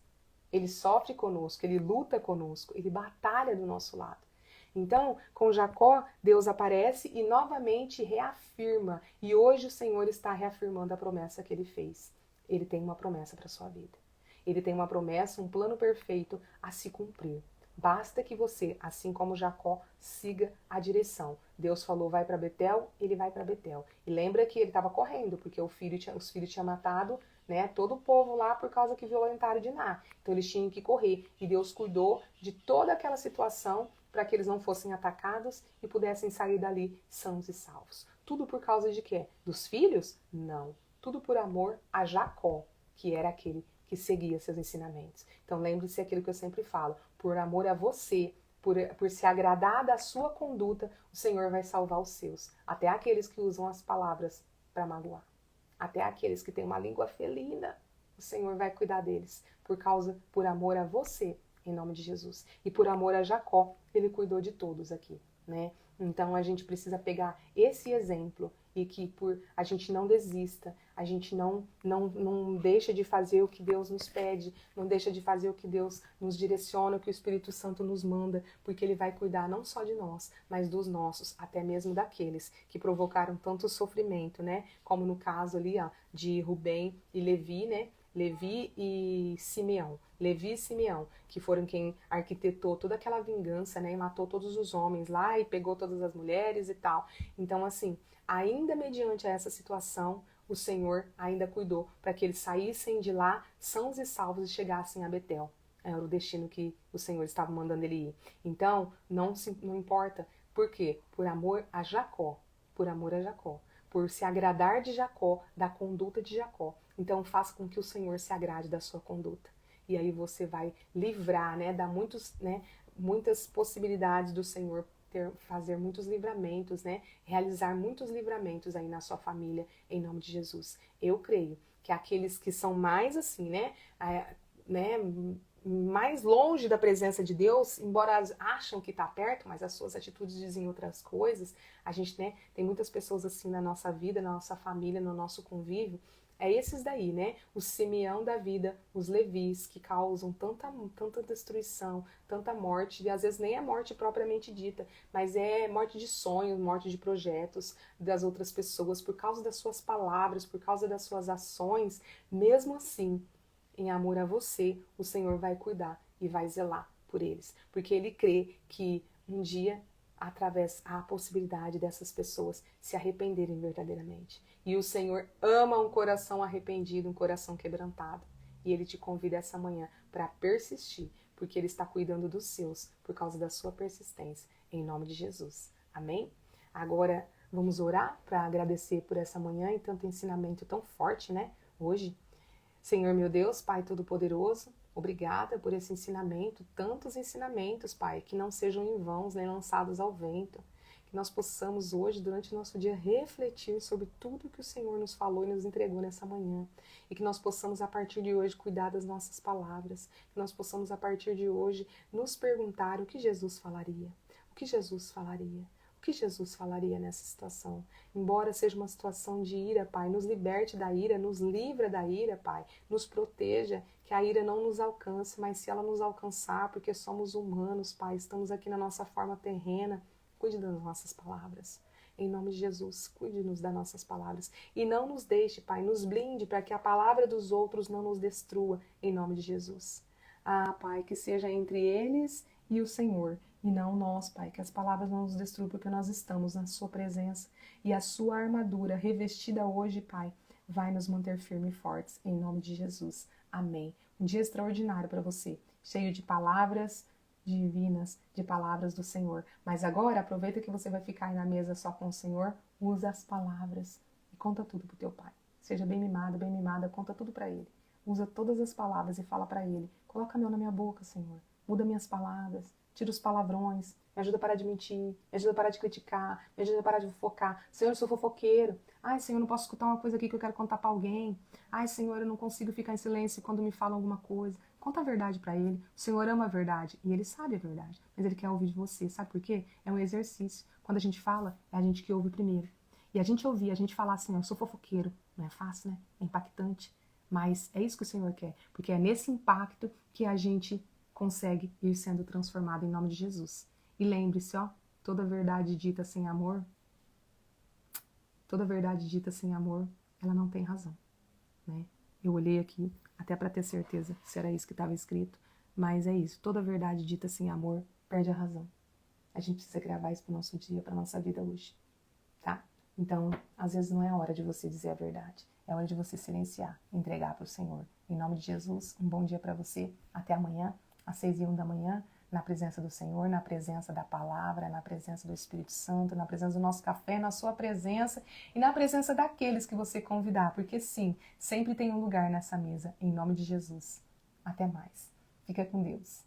ele sofre conosco, ele luta conosco, ele batalha do nosso lado. Então, com Jacó, Deus aparece e novamente reafirma. E hoje o Senhor está reafirmando a promessa que ele fez. Ele tem uma promessa para a sua vida. Ele tem uma promessa, um plano perfeito a se cumprir. Basta que você, assim como Jacó, siga a direção. Deus falou, vai para Betel, ele vai para Betel. E lembra que ele estava correndo, porque os filhos tinham matado, né, todo o povo lá por causa que violentaram Diná. Então eles tinham que correr. E Deus cuidou de toda aquela situação para que eles não fossem atacados e pudessem sair dali sãos e salvos. Tudo por causa de quê? Dos filhos? Não. Tudo por amor a Jacó, que era aquele que seguia seus ensinamentos. Então lembre-se aquilo que eu sempre falo, por amor a você, por se agradar da sua conduta, o Senhor vai salvar os seus. Até aqueles que usam as palavras para magoar. Até aqueles que têm uma língua felina, o Senhor vai cuidar deles. Por amor a você, em nome de Jesus. E por amor a Jacó, ele cuidou de todos aqui, né? Então a gente precisa pegar esse exemplo e que a gente não desista, a gente não deixa de fazer o que Deus nos pede, não deixa de fazer o que Deus nos direciona, o que o Espírito Santo nos manda, porque Ele vai cuidar não só de nós, mas dos nossos, até mesmo daqueles que provocaram tanto sofrimento, né? Como no caso ali, ó, de Rubem e Levi, né? Levi e Simeão. Levi e Simeão, que foram quem arquitetou toda aquela vingança, né? E matou todos os homens lá e pegou todas as mulheres e tal. Então, assim, ainda mediante essa situação, o Senhor ainda cuidou para que eles saíssem de lá sãos e salvos e chegassem a Betel. Era o destino que o Senhor estava mandando ele ir. Então, não importa. Por quê? Por amor a Jacó. Por amor a Jacó. Por se agradar de Jacó, da conduta de Jacó. Então, faça com que o Senhor se agrade da sua conduta. E aí você vai livrar, né? Dá muitas possibilidades do Senhor fazer muitos livramentos, né? Realizar muitos livramentos aí na sua família, em nome de Jesus. Eu creio que aqueles que são mais assim, mais longe da presença de Deus, embora acham que está perto, mas as suas atitudes dizem outras coisas. A gente, né, tem muitas pessoas assim na nossa vida, na nossa família, no nosso convívio. É esses daí, né? O Simeão da vida, os Levis, que causam tanta destruição, tanta morte, e às vezes nem é morte propriamente dita, mas é morte de sonhos, morte de projetos das outras pessoas, por causa das suas palavras, por causa das suas ações. Mesmo assim, em amor a você, o Senhor vai cuidar e vai zelar por eles, porque Ele crê que um dia através a possibilidade dessas pessoas se arrependerem verdadeiramente. E o Senhor ama um coração arrependido, um coração quebrantado. E Ele te convida essa manhã para persistir, porque Ele está cuidando dos seus por causa da sua persistência, em nome de Jesus. Amém? Agora vamos orar para agradecer por essa manhã e tanto ensinamento tão forte, né? Hoje. Senhor meu Deus, Pai Todo-Poderoso, obrigada por esse ensinamento, tantos ensinamentos, Pai, que não sejam em vãos nem lançados ao vento. Que nós possamos hoje, durante o nosso dia, refletir sobre tudo que o Senhor nos falou e nos entregou nessa manhã. E que nós possamos, a partir de hoje, cuidar das nossas palavras. Que nós possamos, a partir de hoje, nos perguntar o que Jesus falaria. O que Jesus falaria? O que Jesus falaria nessa situação? Embora seja uma situação de ira, Pai, nos liberte da ira, nos livra da ira, Pai, nos proteja, que a ira não nos alcance, mas se ela nos alcançar, porque somos humanos, Pai, estamos aqui na nossa forma terrena, cuide das nossas palavras. Em nome de Jesus, cuide-nos das nossas palavras. E não nos deixe, Pai, nos blinde para que a palavra dos outros não nos destrua, em nome de Jesus. Ah, Pai, que seja entre eles e o Senhor, e não nós, Pai, que as palavras não nos destruam, porque nós estamos na sua presença, e a sua armadura revestida hoje, Pai, vai nos manter firmes e fortes, em nome de Jesus. Amém. Um dia extraordinário para você, cheio de palavras divinas, de palavras do Senhor. Mas agora, aproveita que você vai ficar aí na mesa só com o Senhor, usa as palavras e conta tudo pro teu Pai. Seja bem mimado, bem mimada, conta tudo para Ele. Usa todas as palavras e fala para Ele, coloca mel na minha boca, Senhor. Muda minhas palavras, tira os palavrões, me ajuda a parar de mentir, me ajuda a parar de criticar, me ajuda a parar de fofocar. Senhor, eu sou fofoqueiro. Ai, Senhor, eu não posso escutar uma coisa aqui que eu quero contar para alguém. Ai, Senhor, eu não consigo ficar em silêncio quando me falam alguma coisa. Conta a verdade para Ele. O Senhor ama a verdade e Ele sabe a verdade, mas Ele quer ouvir de você. Sabe por quê? É um exercício. Quando a gente fala, é a gente que ouve primeiro. E a gente ouvir, a gente falar assim, eu sou fofoqueiro. Não é fácil, né? É impactante. Mas é isso que o Senhor quer, porque é nesse impacto que a gente consegue ir sendo transformado em nome de Jesus. E lembre-se, ó, toda verdade dita sem amor, ela não tem razão, né? Eu olhei aqui até para ter certeza se era isso que estava escrito, mas é isso, toda verdade dita sem amor perde a razão. A gente precisa gravar isso pro nosso dia, pra nossa vida hoje, tá? Então, às vezes não é a hora de você dizer a verdade, é hora de você silenciar, entregar para o Senhor. Em nome de Jesus, um bom dia para você, até amanhã, às 6h01 da manhã, na presença do Senhor, na presença da palavra, na presença do Espírito Santo, na presença do nosso café, na sua presença e na presença daqueles que você convidar, porque sim, sempre tem um lugar nessa mesa, em nome de Jesus. Até mais. Fica com Deus.